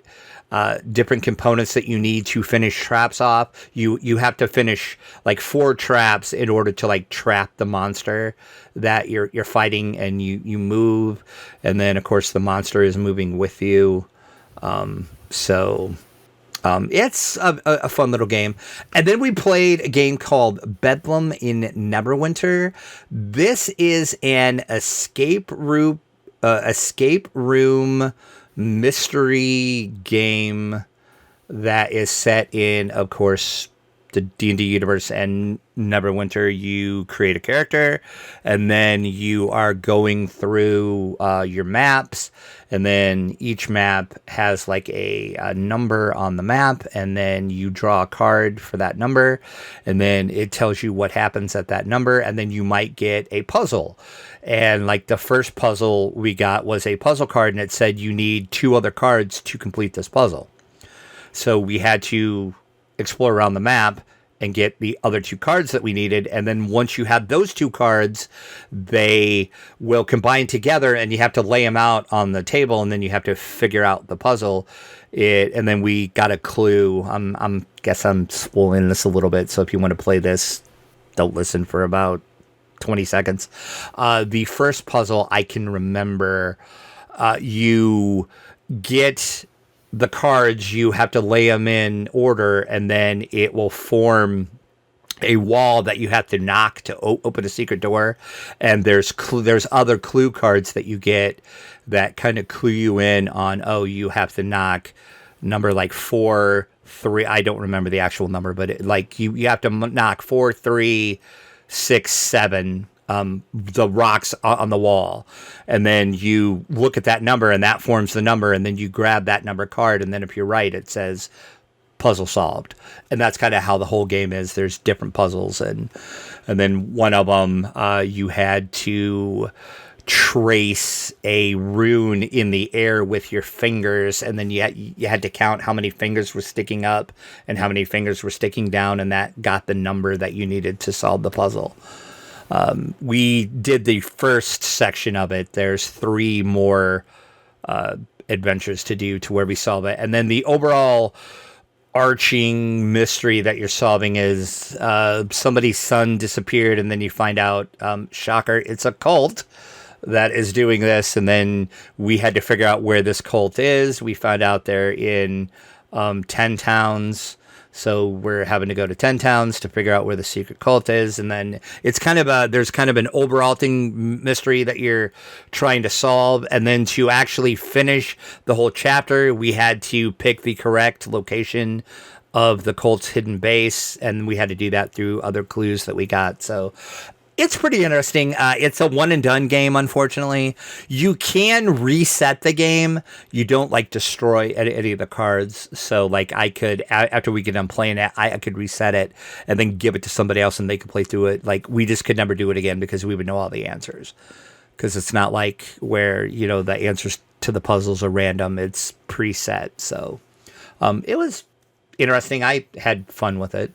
Speaker 2: different components that you need to finish traps off. You have to finish like 4 traps in order to like trap the monster that you're fighting, and you move, and then of course the monster is moving with you. It's a fun little game. And then we played a game called Bedlam in Neverwinter. This is an escape room mystery game that is set in, of course, the D&D universe and Neverwinter. You create a character, and then you are going through your maps, and then each map has like a number on the map, and then you draw a card for that number, and then it tells you what happens at that number, and then you might get a puzzle. And like the first puzzle we got was a puzzle card, and it said you need 2 other cards to complete this puzzle. So we had to explore around the map and get the other 2 cards that we needed. And then once you have those 2 cards, they will combine together, and you have to lay them out on the table, and then you have to figure out the puzzle. And then we got a clue. Guess I'm spoiling this a little bit. So if you want to play this, don't listen for about 20 seconds. The first puzzle I can remember, you get the cards, you have to lay them in order, and then it will form a wall that you have to knock to open a secret door. And there's other clue cards that you get that kind of clue you in on, oh, you have to knock number like 4, 3. I don't remember the actual number, but you have to knock 4, 3, 6, 7 the rocks on the wall, and then you look at that number, and that forms the number, and then you grab that number card, and then if you're right, it says puzzle solved. And that's kind of how the whole game is. There's different puzzles, and then one of them you had to trace a rune in the air with your fingers, and then you had to count how many fingers were sticking up and how many fingers were sticking down, and that got the number that you needed to solve the puzzle. We did the first section of it. There's 3 more adventures to do to where we solve it. And then the overall arching mystery that you're solving is somebody's son disappeared, and then you find out, shocker, it's a cult that is doing this. And then we had to figure out where this cult is. We found out they're in 10 towns. So we're having to go to 10 towns to figure out where the secret cult is. And then it's kind of there's kind of an overarching mystery that you're trying to solve. And then to actually finish the whole chapter, we had to pick the correct location of the cult's hidden base. And we had to do that through other clues that we got. So it's pretty interesting. It's a one and done game, unfortunately. You can reset the game. You don't like destroy any of the cards. So like I could, after we get done playing it, I could reset it and then give it to somebody else and they could play through it. Like we just could never do it again because we would know all the answers. Because it's not like where, you know, the answers to the puzzles are random. It's preset. So it was interesting. I had fun with it.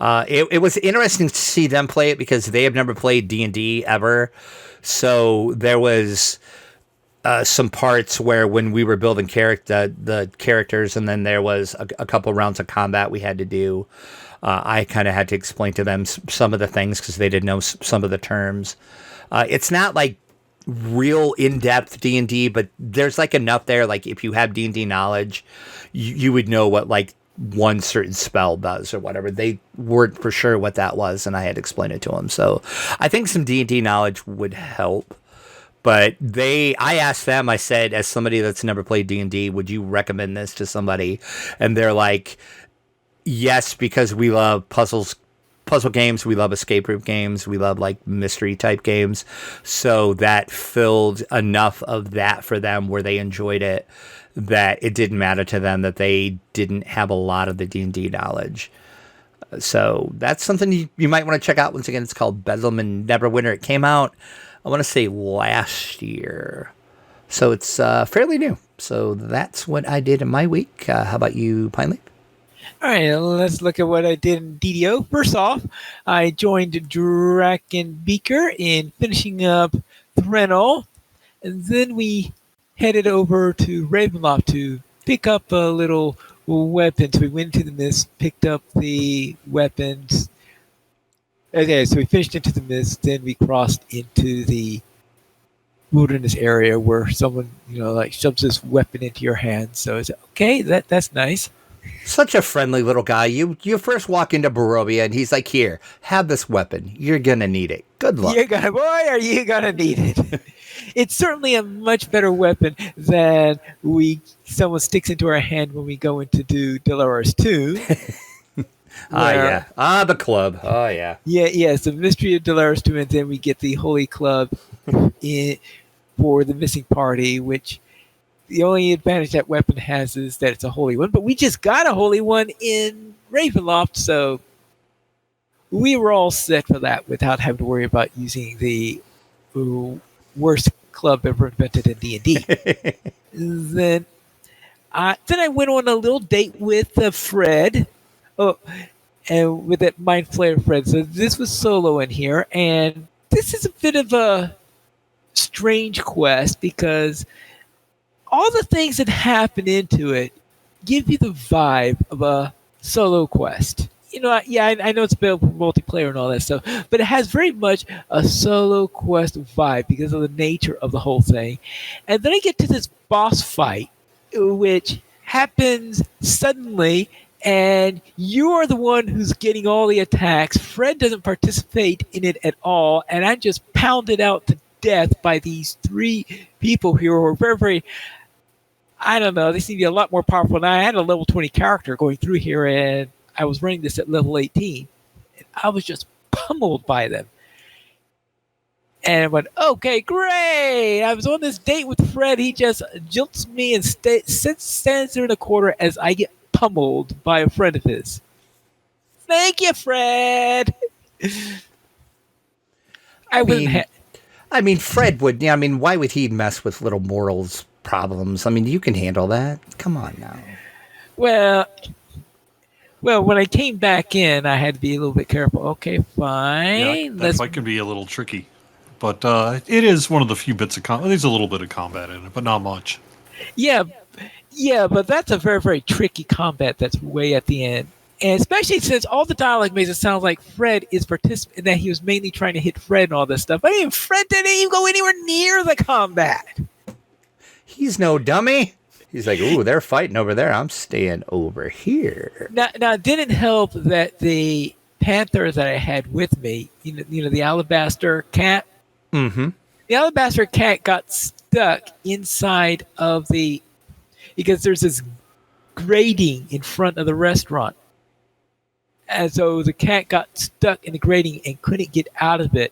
Speaker 2: It was interesting to see them play it because they have never played D&D ever. So there was some parts where when we were building the characters and then there was a couple rounds of combat we had to do, I kind of had to explain to them some of the things because they didn't know some of the terms. It's not like real in-depth D&D, but there's like enough there. Like if you have D&D knowledge, you would know what like one certain spell does or whatever. They weren't for sure what that was, and I had to explain it to them. So I think some D&D knowledge would help. But I asked them, I said, as somebody that's never played D&D, would you recommend this to somebody? And they're like, yes, because we love puzzle games, we love escape room games, we love like mystery type games. So that filled enough of that for them where they enjoyed it, that it didn't matter to them that they didn't have a lot of the D&D knowledge. So that's something you might want to check out. Once again, it's called Bedlam and Neverwinter. It came out, I want to say, last year. So it's fairly new. So that's what I did in my week. How about you, Pine Leaf?
Speaker 1: All right, let's look at what I did in DDO. First off, I joined Draken Beaker in finishing up Threnol, and then we headed over to Ravenloft to pick up a little weapons. We went into the mist, picked up the weapons. Okay, so we finished into the mist, then we crossed into the wilderness area where someone, like shoves this weapon into your hand. So it's okay, that's nice.
Speaker 2: Such a friendly little guy. You first walk into Barovia and he's like, here, have this weapon. You're going to need it. Good luck.
Speaker 1: Are you going to need it? It's certainly a much better weapon than someone sticks into our hand when we go into do Dolores 2.
Speaker 2: Yeah. The club. Oh, yeah.
Speaker 1: Yeah, it's the Mystery of Dolores 2, and then we get the Holy Club for the missing party, which the only advantage that weapon has is that it's a holy one. But we just got a holy one in Ravenloft, so we were all set for that without having to worry about using the worst club ever invented in D&D. Then I went on a little date with Fred. And with that Mind Flayer Fred. So this was solo in here, and this is a bit of a strange quest because all the things that happen into it give you the vibe of a solo quest. I know it's built for multiplayer and all that stuff, but it has very much a solo quest vibe because of the nature of the whole thing. And then I get to this boss fight, which happens suddenly, and you are the one who's getting all the attacks. Fred doesn't participate in it at all, and I'm just pounded out to death by these three people here who are very, very, I don't know, they seem to be a lot more powerful than I had a level 20 character going through here, and I was running this at level 18. And I was just pummeled by them. And I went, okay, great. I was on this date with Fred. He just jilts me and stands there in a corner as I get pummeled by a friend of his. Thank you, Fred.
Speaker 2: Fred would. Why would he mess with little morals problems? You can handle that. Come on now.
Speaker 1: Well, when I came back in, I had to be a little bit careful. Okay, fine.
Speaker 3: Yeah, that fight can be a little tricky, but it is one of the few bits of combat. There's a little bit of combat in it, but not much.
Speaker 1: Yeah, but that's a very, very tricky combat that's way at the end. And especially since all the dialogue makes it sound like Fred is participating, that he was mainly trying to hit Fred and all this stuff. Fred didn't even go anywhere near the combat.
Speaker 2: He's no dummy. He's like, ooh, they're fighting over there. I'm staying over here.
Speaker 1: Now, it didn't help that the panther that I had with me, the alabaster cat.
Speaker 2: Mm-hmm.
Speaker 1: The alabaster cat got stuck inside of because there's this grating in front of the restaurant. And so the cat got stuck in the grating and couldn't get out of it.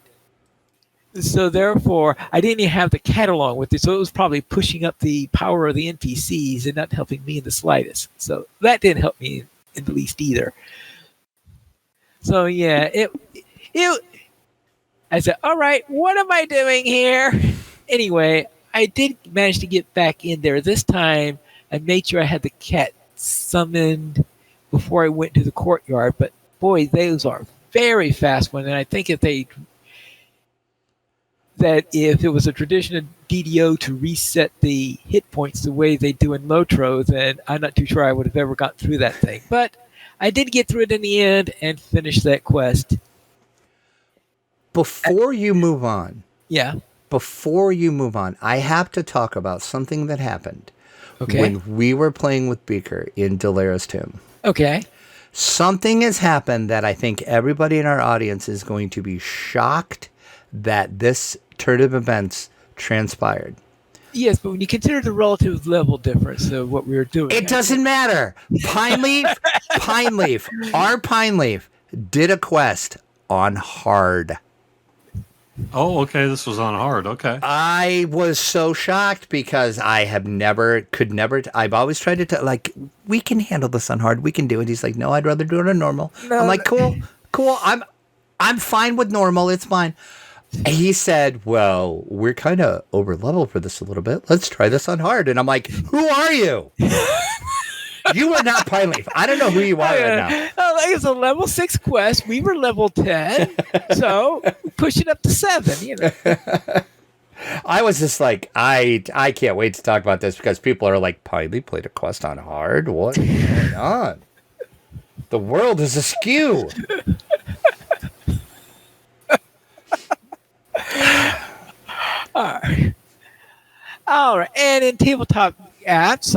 Speaker 1: So therefore, I didn't even have the cat along with it. So it was probably pushing up the power of the NPCs and not helping me in the slightest. So that didn't help me in the least either. So yeah, I said, all right, what am I doing here? Anyway, I did manage to get back in there. This time, I made sure I had the cat summoned before I went to the courtyard. But boy, those are very fast ones. And I think if it was a tradition of DDO to reset the hit points the way they do in Lotro, then I'm not too sure I would have ever gotten through that thing. But I did get through it in the end and finish that quest.
Speaker 2: Before you move on, I have to talk about something that happened when we were playing with Beaker in Delara's Tomb.
Speaker 1: Okay.
Speaker 2: Something has happened that I think everybody in our audience is going to be shocked that this turn of events transpired.
Speaker 1: Yes, but when you consider the relative level difference of what we were doing,
Speaker 2: it doesn't matter. Pine Leaf, our Pine Leaf did a quest on hard.
Speaker 3: Oh, okay. This was on hard. Okay.
Speaker 2: I was so shocked because I have I've always tried to tell, like, we can handle this on hard. We can do it. He's like, no, I'd rather do it on normal. No, I'm like, cool. I'm fine with normal. It's fine. He said, well, we're kind of over level for this a little bit. Let's try this on hard. And I'm like, who are you? You are not Pine Leaf. I don't know who you are right now.
Speaker 1: It's a level 6 quest. We were level 10. So push it up to 7.
Speaker 2: I was just like, I can't wait to talk about this because people are like, Pine Leaf played a quest on hard? What is going on? The world is askew.
Speaker 1: All right. And in tabletop apps,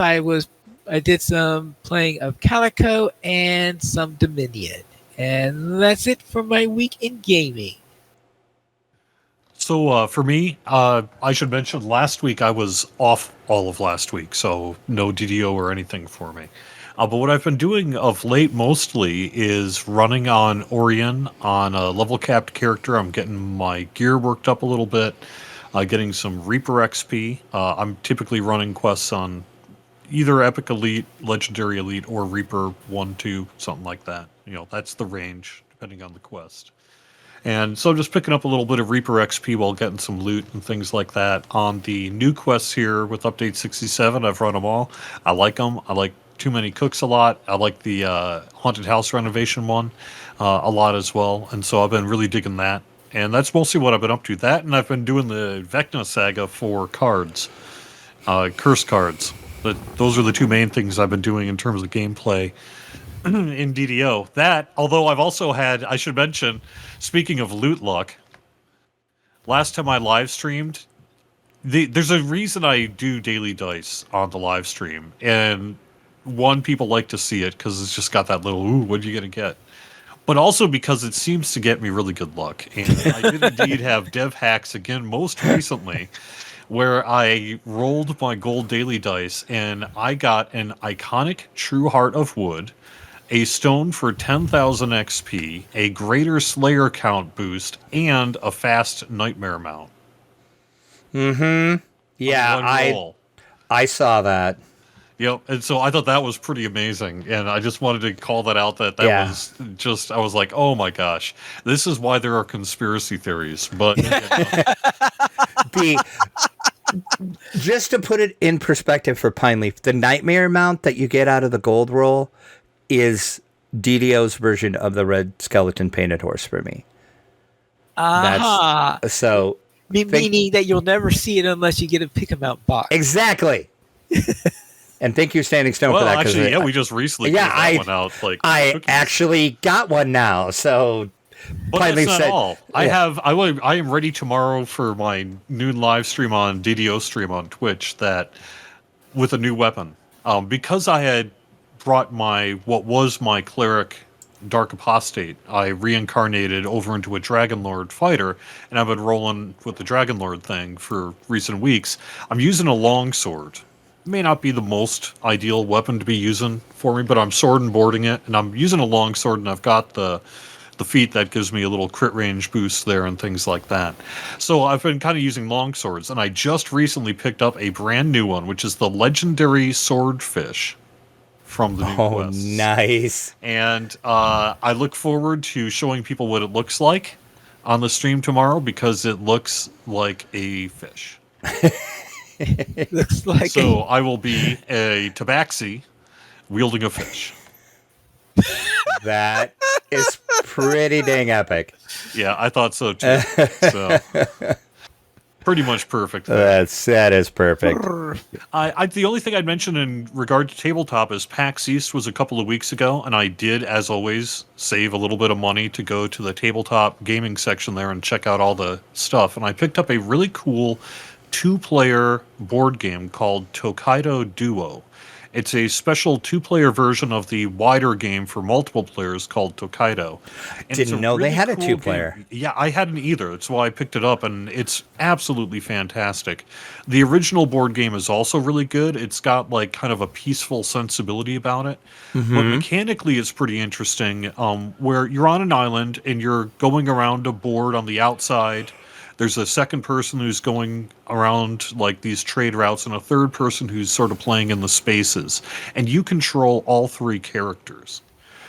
Speaker 1: I did some playing of Calico and some Dominion. And that's it for my week in gaming.
Speaker 3: So for me, I should mention last week I was off all of last week, so no DDO or anything for me. But what I've been doing of late mostly is running on Orion on a level capped character. I'm getting my gear worked up a little bit, getting some Reaper XP. I'm typically running quests on either Epic Elite, Legendary Elite, or Reaper 1, 2, something like that. That's the range, depending on the quest. And so just picking up a little bit of Reaper XP while getting some loot and things like that. On the new quests here with Update 67, I've run them all. I like them. I like Too Many Cooks a lot. I like the Haunted House renovation one a lot as well. And so I've been really digging that. And that's mostly what I've been up to. That, and I've been doing the Vecna saga for cards, curse cards. But those are the two main things I've been doing in terms of gameplay in DDO. That, although I've also had, I should mention, speaking of loot luck, last time I live streamed, there's a reason I do daily dice on the live stream. And one, people like to see it because it's just got that little, ooh, what are you going to get? But also because it seems to get me really good luck. And I did indeed have dev hacks again most recently, where I rolled my gold daily dice and I got an iconic True Heart of Wood, a stone for 10,000 XP, a greater Slayer count boost, and a fast Nightmare mount.
Speaker 2: Mm-hmm. Yeah, I saw that.
Speaker 3: Yep, and so I thought that was pretty amazing, and I just wanted to call that out. That was just, I was like, oh my gosh, this is why there are conspiracy theories. But
Speaker 2: just to put it in perspective for Pine Leaf, the Nightmare mount that you get out of the gold roll is DDO's version of the red skeleton painted horse for me. So
Speaker 1: meaning that you'll never see it unless you get a pick 'em out box.
Speaker 2: Exactly. And thank you, Standing Stone, for that.
Speaker 3: Actually, we just recently got one out.
Speaker 2: I actually got one now, so.
Speaker 3: But that's not all. Yeah. I am ready tomorrow for my noon live stream on DDO stream on Twitch. That with a new weapon. Because I had brought what was my cleric Dark Apostate, I reincarnated over into a Dragonlord fighter, and I've been rolling with the Dragonlord thing for recent weeks. I'm using a longsword. It may not be the most ideal weapon to be using for me, but I'm sword and boarding it, and I'm using a longsword, and I've got the feat that gives me a little crit range boost there and things like that. So I've been kind of using longswords, and I just recently picked up a brand new one, which is the legendary swordfish from the new quests.
Speaker 2: Nice.
Speaker 3: And I look forward to showing people what it looks like on the stream tomorrow, because it looks like a fish.
Speaker 1: Looks like
Speaker 3: So I will be a tabaxi wielding a fish.
Speaker 2: That is pretty dang epic.
Speaker 3: Yeah, I thought so too. So pretty much perfect.
Speaker 2: That is perfect.
Speaker 3: The only thing I'd mention in regard to tabletop is PAX East was a couple of weeks ago, and I did, as always, save a little bit of money to go to the tabletop gaming section there and check out all the stuff. And I picked up a really cool 2-player board game called Tokaido Duo. It's a special 2-player version of the wider game for multiple players called Tokaido. And
Speaker 2: Didn't know they had a
Speaker 3: cool
Speaker 2: 2-player.
Speaker 3: game. Yeah, I hadn't either. That's why I picked it up, and it's absolutely fantastic. The original board game is also really good. It's got like kind of a peaceful sensibility about it.
Speaker 2: Mm-hmm.
Speaker 3: But mechanically, it's pretty interesting, where you're on an island and you're going around a board on the outside. There's a second person who's going around like these trade routes, and a third person who's sort of playing in the spaces. And you control all 3 characters.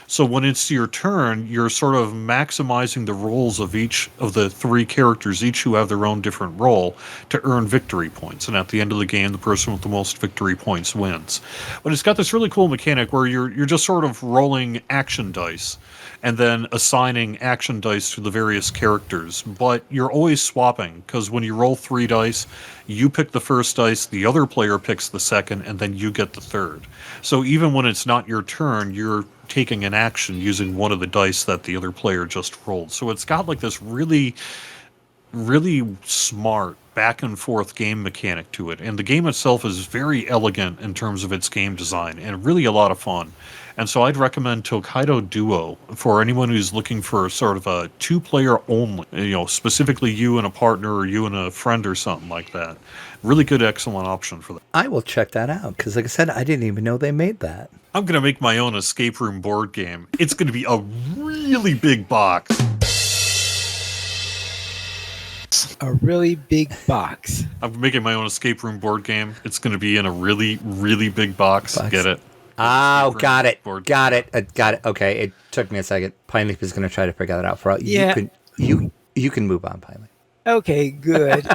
Speaker 3: So when it's your turn, you're sort of maximizing the roles of each of the 3 characters, each who have their own different role, to earn victory points. And at the end of the game, the person with the most victory points wins. But it's got this really cool mechanic where you're just sort of rolling action dice and then assigning action dice to the various characters. But you're always swapping, because when you roll 3 dice, you pick the first dice, the other player picks the second, and then you get the third. So even when it's not your turn, you're taking an action using one of the dice that the other player just rolled. So it's got like this really, really smart back and forth game mechanic to it. And the game itself is very elegant in terms of its game design, and really a lot of fun. And so I'd recommend Tokaido Duo for anyone who's looking for sort of a 2-player only, specifically you and a partner or you and a friend or something like that. Really good, excellent option for that.
Speaker 2: I will check that out, because like I said, I didn't even know they made that.
Speaker 3: I'm going to make my own escape room board game. It's going to be a really big box.
Speaker 1: a really big box.
Speaker 3: I'm making my own escape room board game. It's going to be in a really, really big box. Get it?
Speaker 2: Oh, got it. Got it. Okay, it took me a second. Pineleaf is going to try to figure that out for us.
Speaker 1: Yeah.
Speaker 2: You can move on, Pineleaf.
Speaker 1: Okay, good.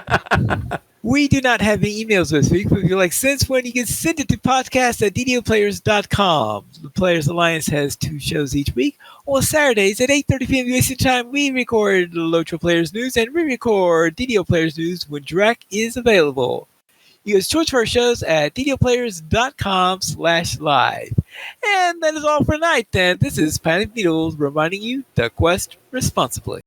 Speaker 1: We do not have any emails this week, but if you're like, since when, you can send it to podcast@ddoplayers.com. The Players Alliance has 2 shows each week. On Saturdays at 8:30 p.m. USC time, we record Lotro Players News and re-record DDO Players News when Drac is available. You can search for our shows at ddoplayers.com/live. And that is all for tonight, then. This is Panic Needles reminding you to quest responsibly.